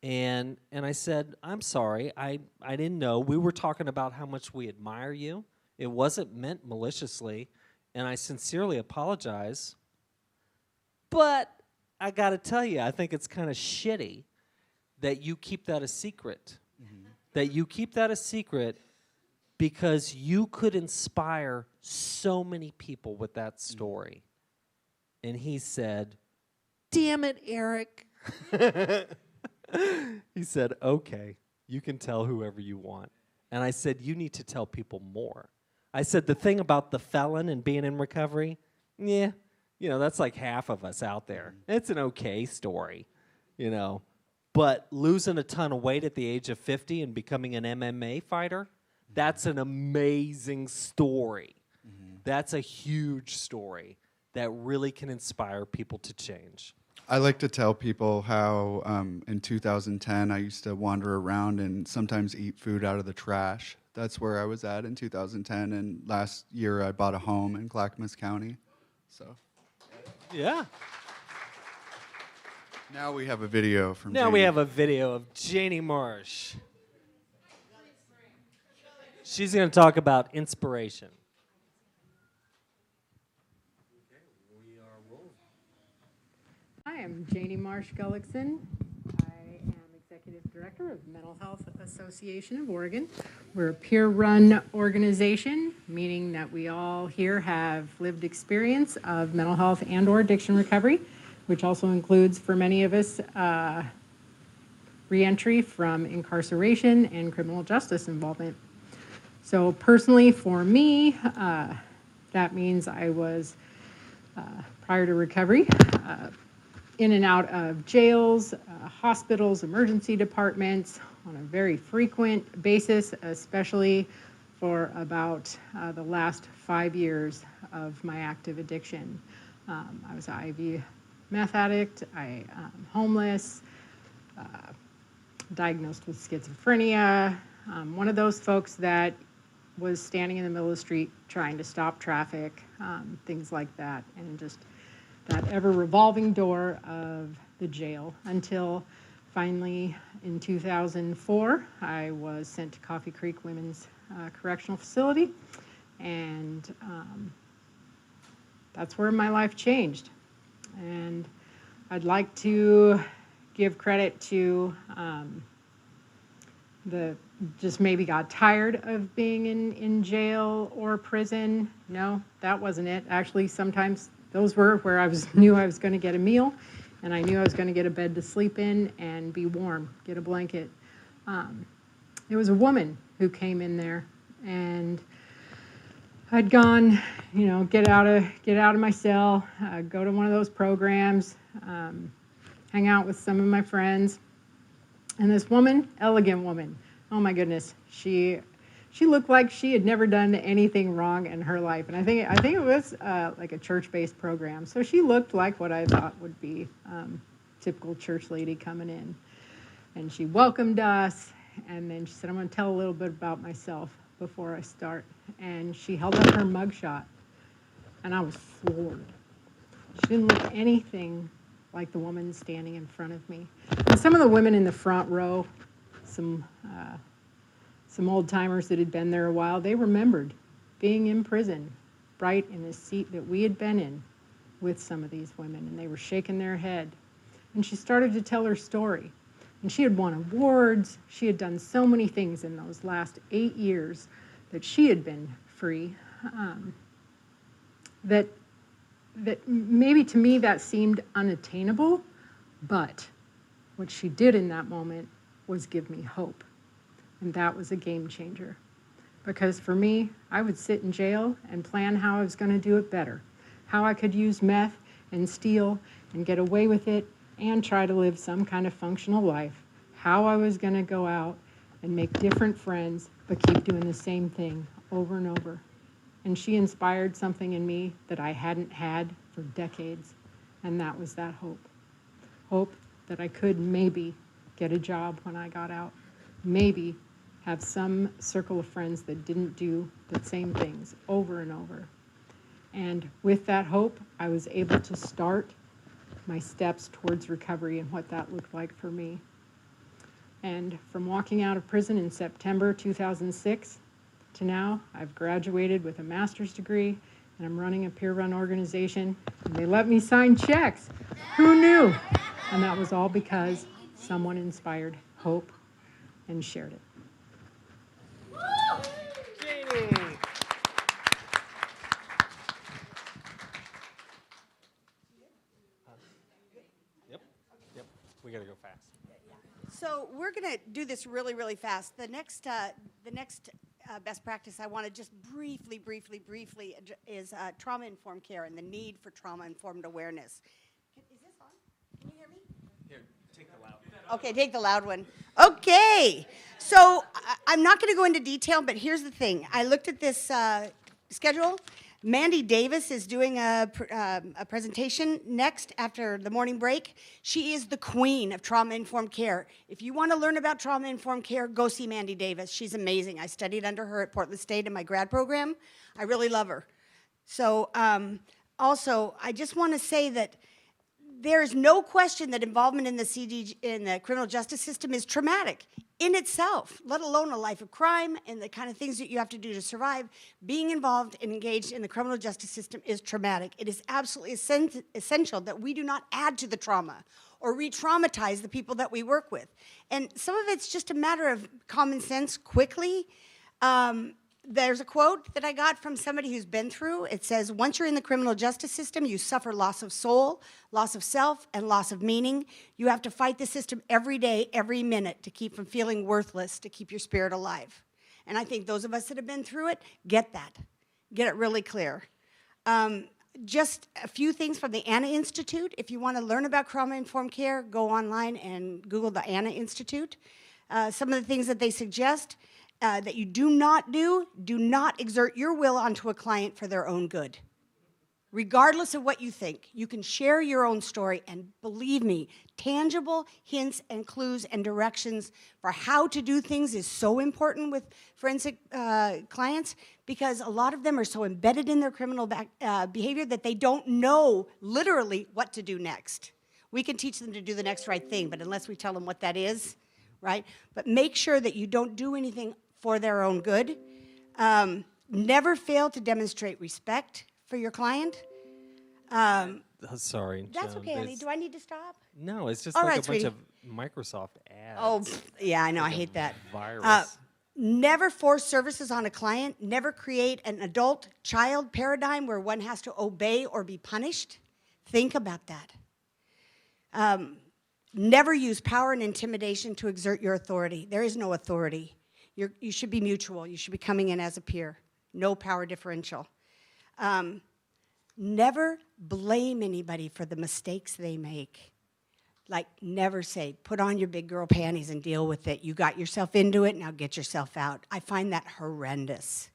And I said, "I'm sorry. I didn't know. We were talking about how much we admire you. It wasn't meant maliciously, and I sincerely apologize. But I got to tell you, I think it's kind of shitty that you keep that a secret. That you keep that a secret because you could inspire so many people with that story." And he said, "Damn it, Eric." He said, "Okay, you can tell whoever you want." And I said, "You need to tell people more." I said, "The thing about the felon and being in recovery, yeah, that's like half of us out there. It's an okay story, But losing a ton of weight at the age of 50 and becoming an MMA fighter, that's an amazing story. That's a huge story that really can inspire people to change." I like to tell people how in 2010 I used to wander around and sometimes eat food out of the trash. That's where I was at in 2010, and last year I bought a home in Clackamas County. So Yeah. now we have a video from Now we Janie. have a video of Janie Marsh. She's going to talk about inspiration. Hi, I'm Janie Marsh Gullickson. I am Executive Director of Mental Health Association of Oregon. We're a peer-run organization, meaning that we all here have lived experience of mental health and/or addiction recovery, which also includes, for many of us, reentry from incarceration and criminal justice involvement. So personally, for me, that means I was, prior to recovery, in and out of jails, hospitals, emergency departments on a very frequent basis, especially for about the last 5 years of my active addiction. I was an IV meth addict, homeless, diagnosed with schizophrenia, one of those folks that was standing in the middle of the street trying to stop traffic, things like that, and just that ever-revolving door of the jail until finally in 2004, I was sent to Coffee Creek Women's Correctional Facility, and that's where my life changed. And I'd like to give credit to just maybe got tired of being in jail or prison. No, that wasn't it. Actually, sometimes those were where knew I was going to get a meal, and I knew I was going to get a bed to sleep in and be warm, get a blanket. It was a woman who came in there, and I'd gone, get out of my cell, go to one of those programs, hang out with some of my friends, and this woman, elegant woman, oh my goodness, she looked like she had never done anything wrong in her life, and I think it was like a church-based program. So she looked like what I thought would be typical church lady coming in, and she welcomed us, and then she said, "I'm going to tell a little bit about myself before I start." And she held up her mugshot, and I was floored. She didn't look anything like the woman standing in front of me. And some of the women in the front row, some old-timers that had been there a while, they remembered being in prison, right in the seat that we had been in with some of these women, and they were shaking their head. And she started to tell her story. And she had won awards. She had done so many things in those last 8 years that she had been free, that maybe to me that seemed unattainable, but what she did in that moment was give me hope. And that was a game changer. Because for me, I would sit in jail and plan how I was going to do it better, how I could use meth and steal and get away with it and try to live some kind of functional life, how I was going to go out and make different friends, but keep doing the same thing over and over. And she inspired something in me that I hadn't had for decades, and that was that hope. Hope that I could maybe get a job when I got out, maybe have some circle of friends that didn't do the same things over and over. And with that hope, I was able to start my steps towards recovery and what that looked like for me. And from walking out of prison in September 2006 to now, I've graduated with a master's degree, and I'm running a peer-run organization, and they let me sign checks. Who knew? And that was all because someone inspired hope and shared it. Janie. Yep. We gotta go fast. So we're going to do this really, really fast. The next best practice I want to just briefly is trauma-informed care and the need for trauma-informed awareness. Is this on? Can you hear me? Here, take the loud one. Okay, take the loud one. Okay, so I'm not going to go into detail, but here's the thing. I looked at this schedule. Mandy Davis is doing a presentation next after the morning break. She is the queen of trauma-informed care. If you want to learn about trauma-informed care, go see Mandy Davis. She's amazing. I studied under her at Portland State in my grad program. I really love her. So also, I just want to say that there is no question that involvement in the criminal justice system is traumatic in itself, let alone a life of crime and the kind of things that you have to do to survive. Being involved and engaged in the criminal justice system is traumatic. It is absolutely essential that we do not add to the trauma or re-traumatize the people that we work with. And some of it's just a matter of common sense quickly. There's a quote that I got from somebody who's been through. It says, once you're in the criminal justice system, you suffer loss of soul, loss of self, and loss of meaning. You have to fight the system every day, every minute to keep from feeling worthless, to keep your spirit alive. And I think those of us that have been through it get that, get it really clear. Just a few things from the Anna Institute. If you want to learn about trauma-informed care, go online and Google the Anna Institute. Some of the things that they suggest that you do not exert your will onto a client for their own good. Regardless of what you think, you can share your own story, and believe me, tangible hints and clues and directions for how to do things is so important with forensic clients, because a lot of them are so embedded in their criminal behavior that they don't know literally what to do next. We can teach them to do the next right thing, but unless we tell them what that is, right? But make sure that you don't do anything for their own good. Never fail to demonstrate respect for your client. Sorry, That's Joan, okay, honey. Do I need to stop? No, it's just All like right, a sweetie. bunch of Microsoft ads. Oh, yeah, I know. I hate that. Virus. Never force services on a client. Never create an adult-child paradigm where one has to obey or be punished. Think about that. Never use power and intimidation to exert your authority. There is no authority. You should be mutual. You should be coming in as a peer. No power differential. Never blame anybody for the mistakes they make. Like, never say, put on your big girl panties and deal with it. You got yourself into it, now get yourself out. I find that horrendous.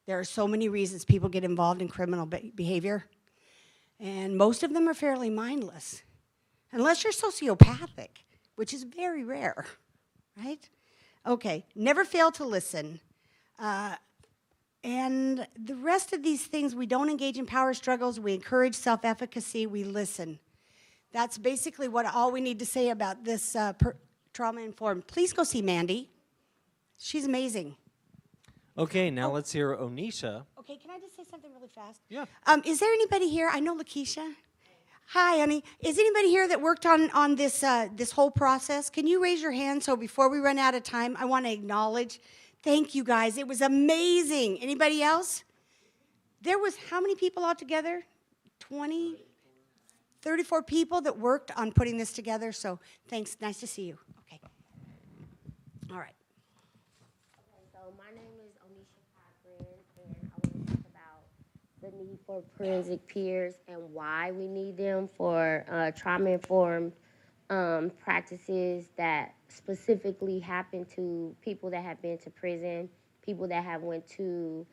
There are so many reasons people get involved in criminal behavior, and most of them are fairly mindless. Unless you're sociopathic, which is very rare, right? Okay, never fail to listen. And the rest of these things, we don't engage in power struggles, we encourage self-efficacy, we listen. That's basically all we need to say about this trauma-informed. Please go see Mandy. She's amazing. Okay, now let's hear Onisha. Okay, can I just say something really fast? Yeah. Is there anybody here? I know Lakeisha. Hi, honey. Is anybody here that worked on this this whole process? Can you raise your hand so before we run out of time, I want to acknowledge. Thank you, guys. It was amazing. Anybody else? There was how many people altogether? 20, 34 people that worked on putting this together. So thanks. Nice to see you. Okay. All right. So my name is Onisha Cochran, and I want to talk about the need for forensic peers and why we need them for trauma-informed practices that specifically happen to people that have been to prison, people that have went to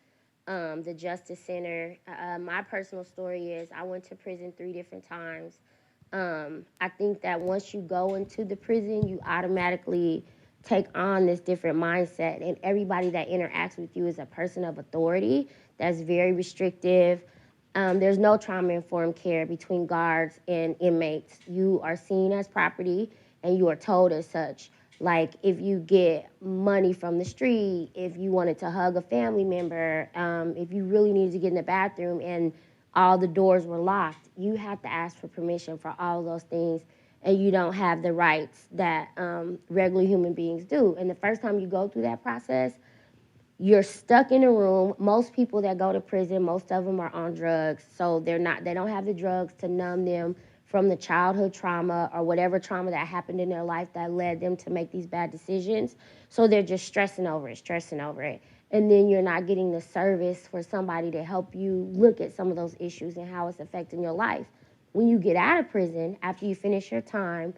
the Justice Center. My personal story is I went to prison 3 different times. I think that once you go into the prison, you automatically take on this different mindset, and everybody that interacts with you is a person of authority that's very restrictive. There's no trauma-informed care between guards and inmates. You are seen as property, and you are told as such. Like if you get money from the street, if you wanted to hug a family member, if you really needed to get in the bathroom and all the doors were locked, you have to ask for permission for all of those things, and you don't have the rights that regular human beings do. And the first time you go through that process, you're stuck in a room. Most people that go to prison, most of them are on drugs, so they don't have the drugs to numb them from the childhood trauma or whatever trauma that happened in their life that led them to make these bad decisions. So they're just stressing over it. And then you're not getting the service for somebody to help you look at some of those issues and how it's affecting your life. When you get out of prison, after you finish your time,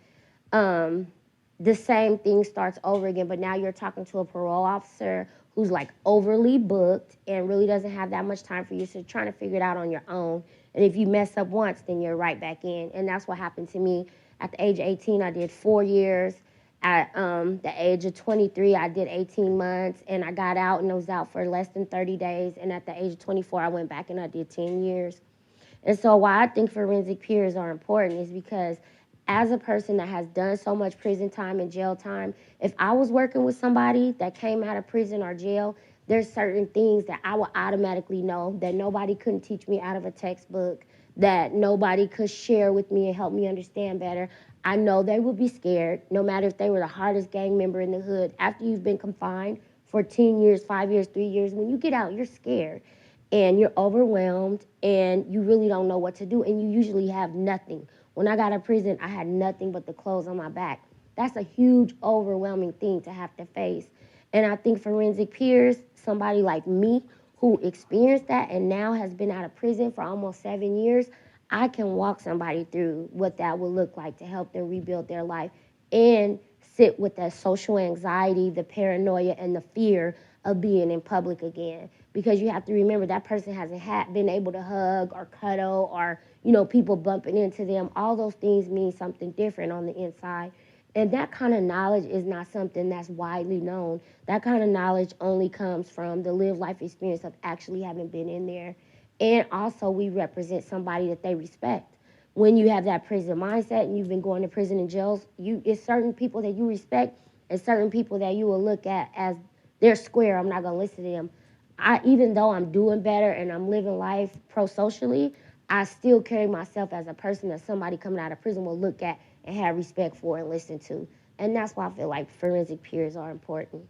the same thing starts over again, but now you're talking to a parole officer who's like overly booked and really doesn't have that much time for you, so you're trying to figure it out on your own. And if you mess up once, then you're right back in. And that's what happened to me. At the age of 18, I did 4 years. At the age of 23, I did 18 months, and I got out, and I was out for less than 30 days. And at the age of 24, I went back and I did 10 years. And so why I think forensic peers are important is because as a person that has done so much prison time and jail time, if I was working with somebody that came out of prison or jail, there's certain things that I would automatically know that nobody couldn't teach me out of a textbook, that nobody could share with me and help me understand better. I know they would be scared, no matter if they were the hardest gang member in the hood. After you've been confined for 10 years, 5 years, 3 years, when you get out, you're scared and you're overwhelmed and you really don't know what to do, and you usually have nothing. When I got out of prison, I had nothing but the clothes on my back. That's a huge, overwhelming thing to have to face. And I think forensic peers, somebody like me who experienced that and now has been out of prison for almost 7 years, I can walk somebody through what that would look like to help them rebuild their life and sit with that social anxiety, the paranoia, and the fear of being in public again. Because you have to remember that person hasn't been able to hug or cuddle or, people bumping into them. All those things mean something different on the inside. And that kind of knowledge is not something that's widely known. That kind of knowledge only comes from the lived life experience of actually having been in there. And also we represent somebody that they respect. When you have that prison mindset and you've been going to prison and jails, it's certain people that you respect and certain people that you will look at as they're square. I'm not going to listen to them. Even though I'm doing better and I'm living life pro-socially, I still carry myself as a person that somebody coming out of prison will look at and have respect for and listen to. And that's why I feel like forensic peers are important.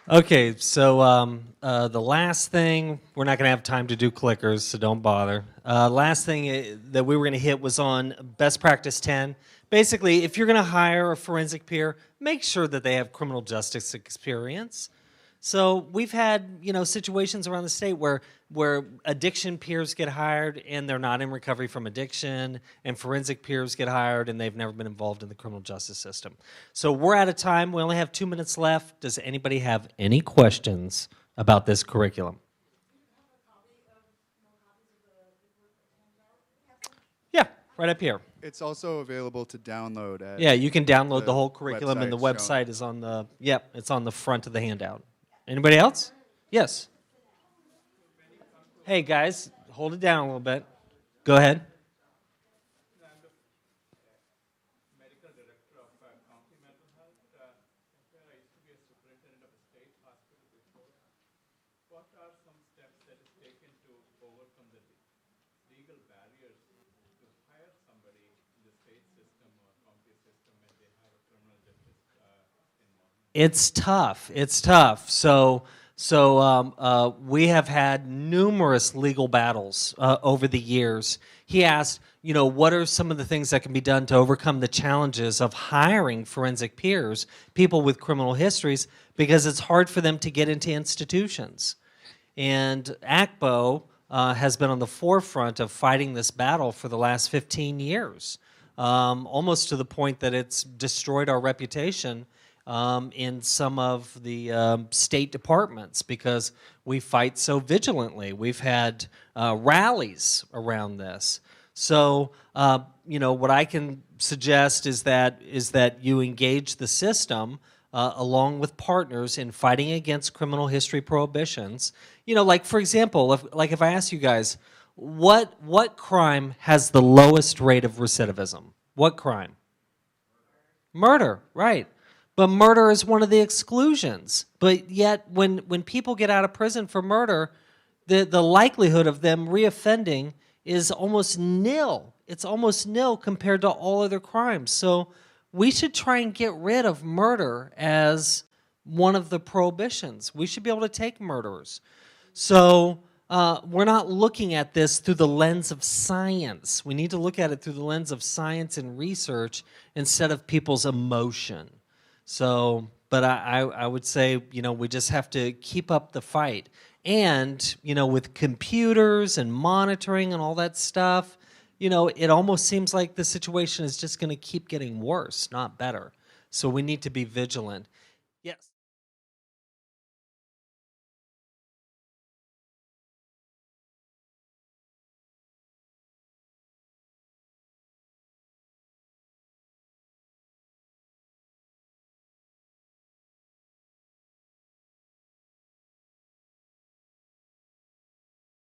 Okay, so the last thing, we're not going to have time to do clickers, so don't bother. Last thing that we were going to hit was on best practice 10. Basically, if you're going to hire a forensic peer, make sure that they have criminal justice experience. So we've had, situations around the state where addiction peers get hired and they're not in recovery from addiction, and forensic peers get hired and they've never been involved in the criminal justice system. So we're out of time. We only have 2 minutes left. Does anybody have any questions about this curriculum? Yeah, right up here. It's also available to download at Yeah, you can download the whole curriculum, and the website website is on the, it's on the front of the handout. Anybody else? Yes. Hey, guys, hold it down a little bit. Go ahead. It's tough. It's tough. So we have had numerous legal battles over the years. He asked, what are some of the things that can be done to overcome the challenges of hiring forensic peers, people with criminal histories, because it's hard for them to get into institutions. And ACBO has been on the forefront of fighting this battle for the last 15 years, almost to the point that it's destroyed our reputation in some of the state departments because we fight so vigilantly. We've had rallies around this. So, what I can suggest is that you engage the system along with partners in fighting against criminal history prohibitions. Like for example, if I ask you guys, what crime has the lowest rate of recidivism? What crime? Murder, right. But murder is one of the exclusions. But yet, when people get out of prison for murder, the likelihood of them reoffending is almost nil. It's almost nil compared to all other crimes. So we should try and get rid of murder as one of the prohibitions. We should be able to take murderers. So we're not looking at this through the lens of science. We need to look at it through the lens of science and research instead of people's emotion. So, but I would say, we just have to keep up the fight. And, with computers and monitoring and all that stuff, it almost seems like the situation is just going to keep getting worse, not better. So we need to be vigilant. Yes.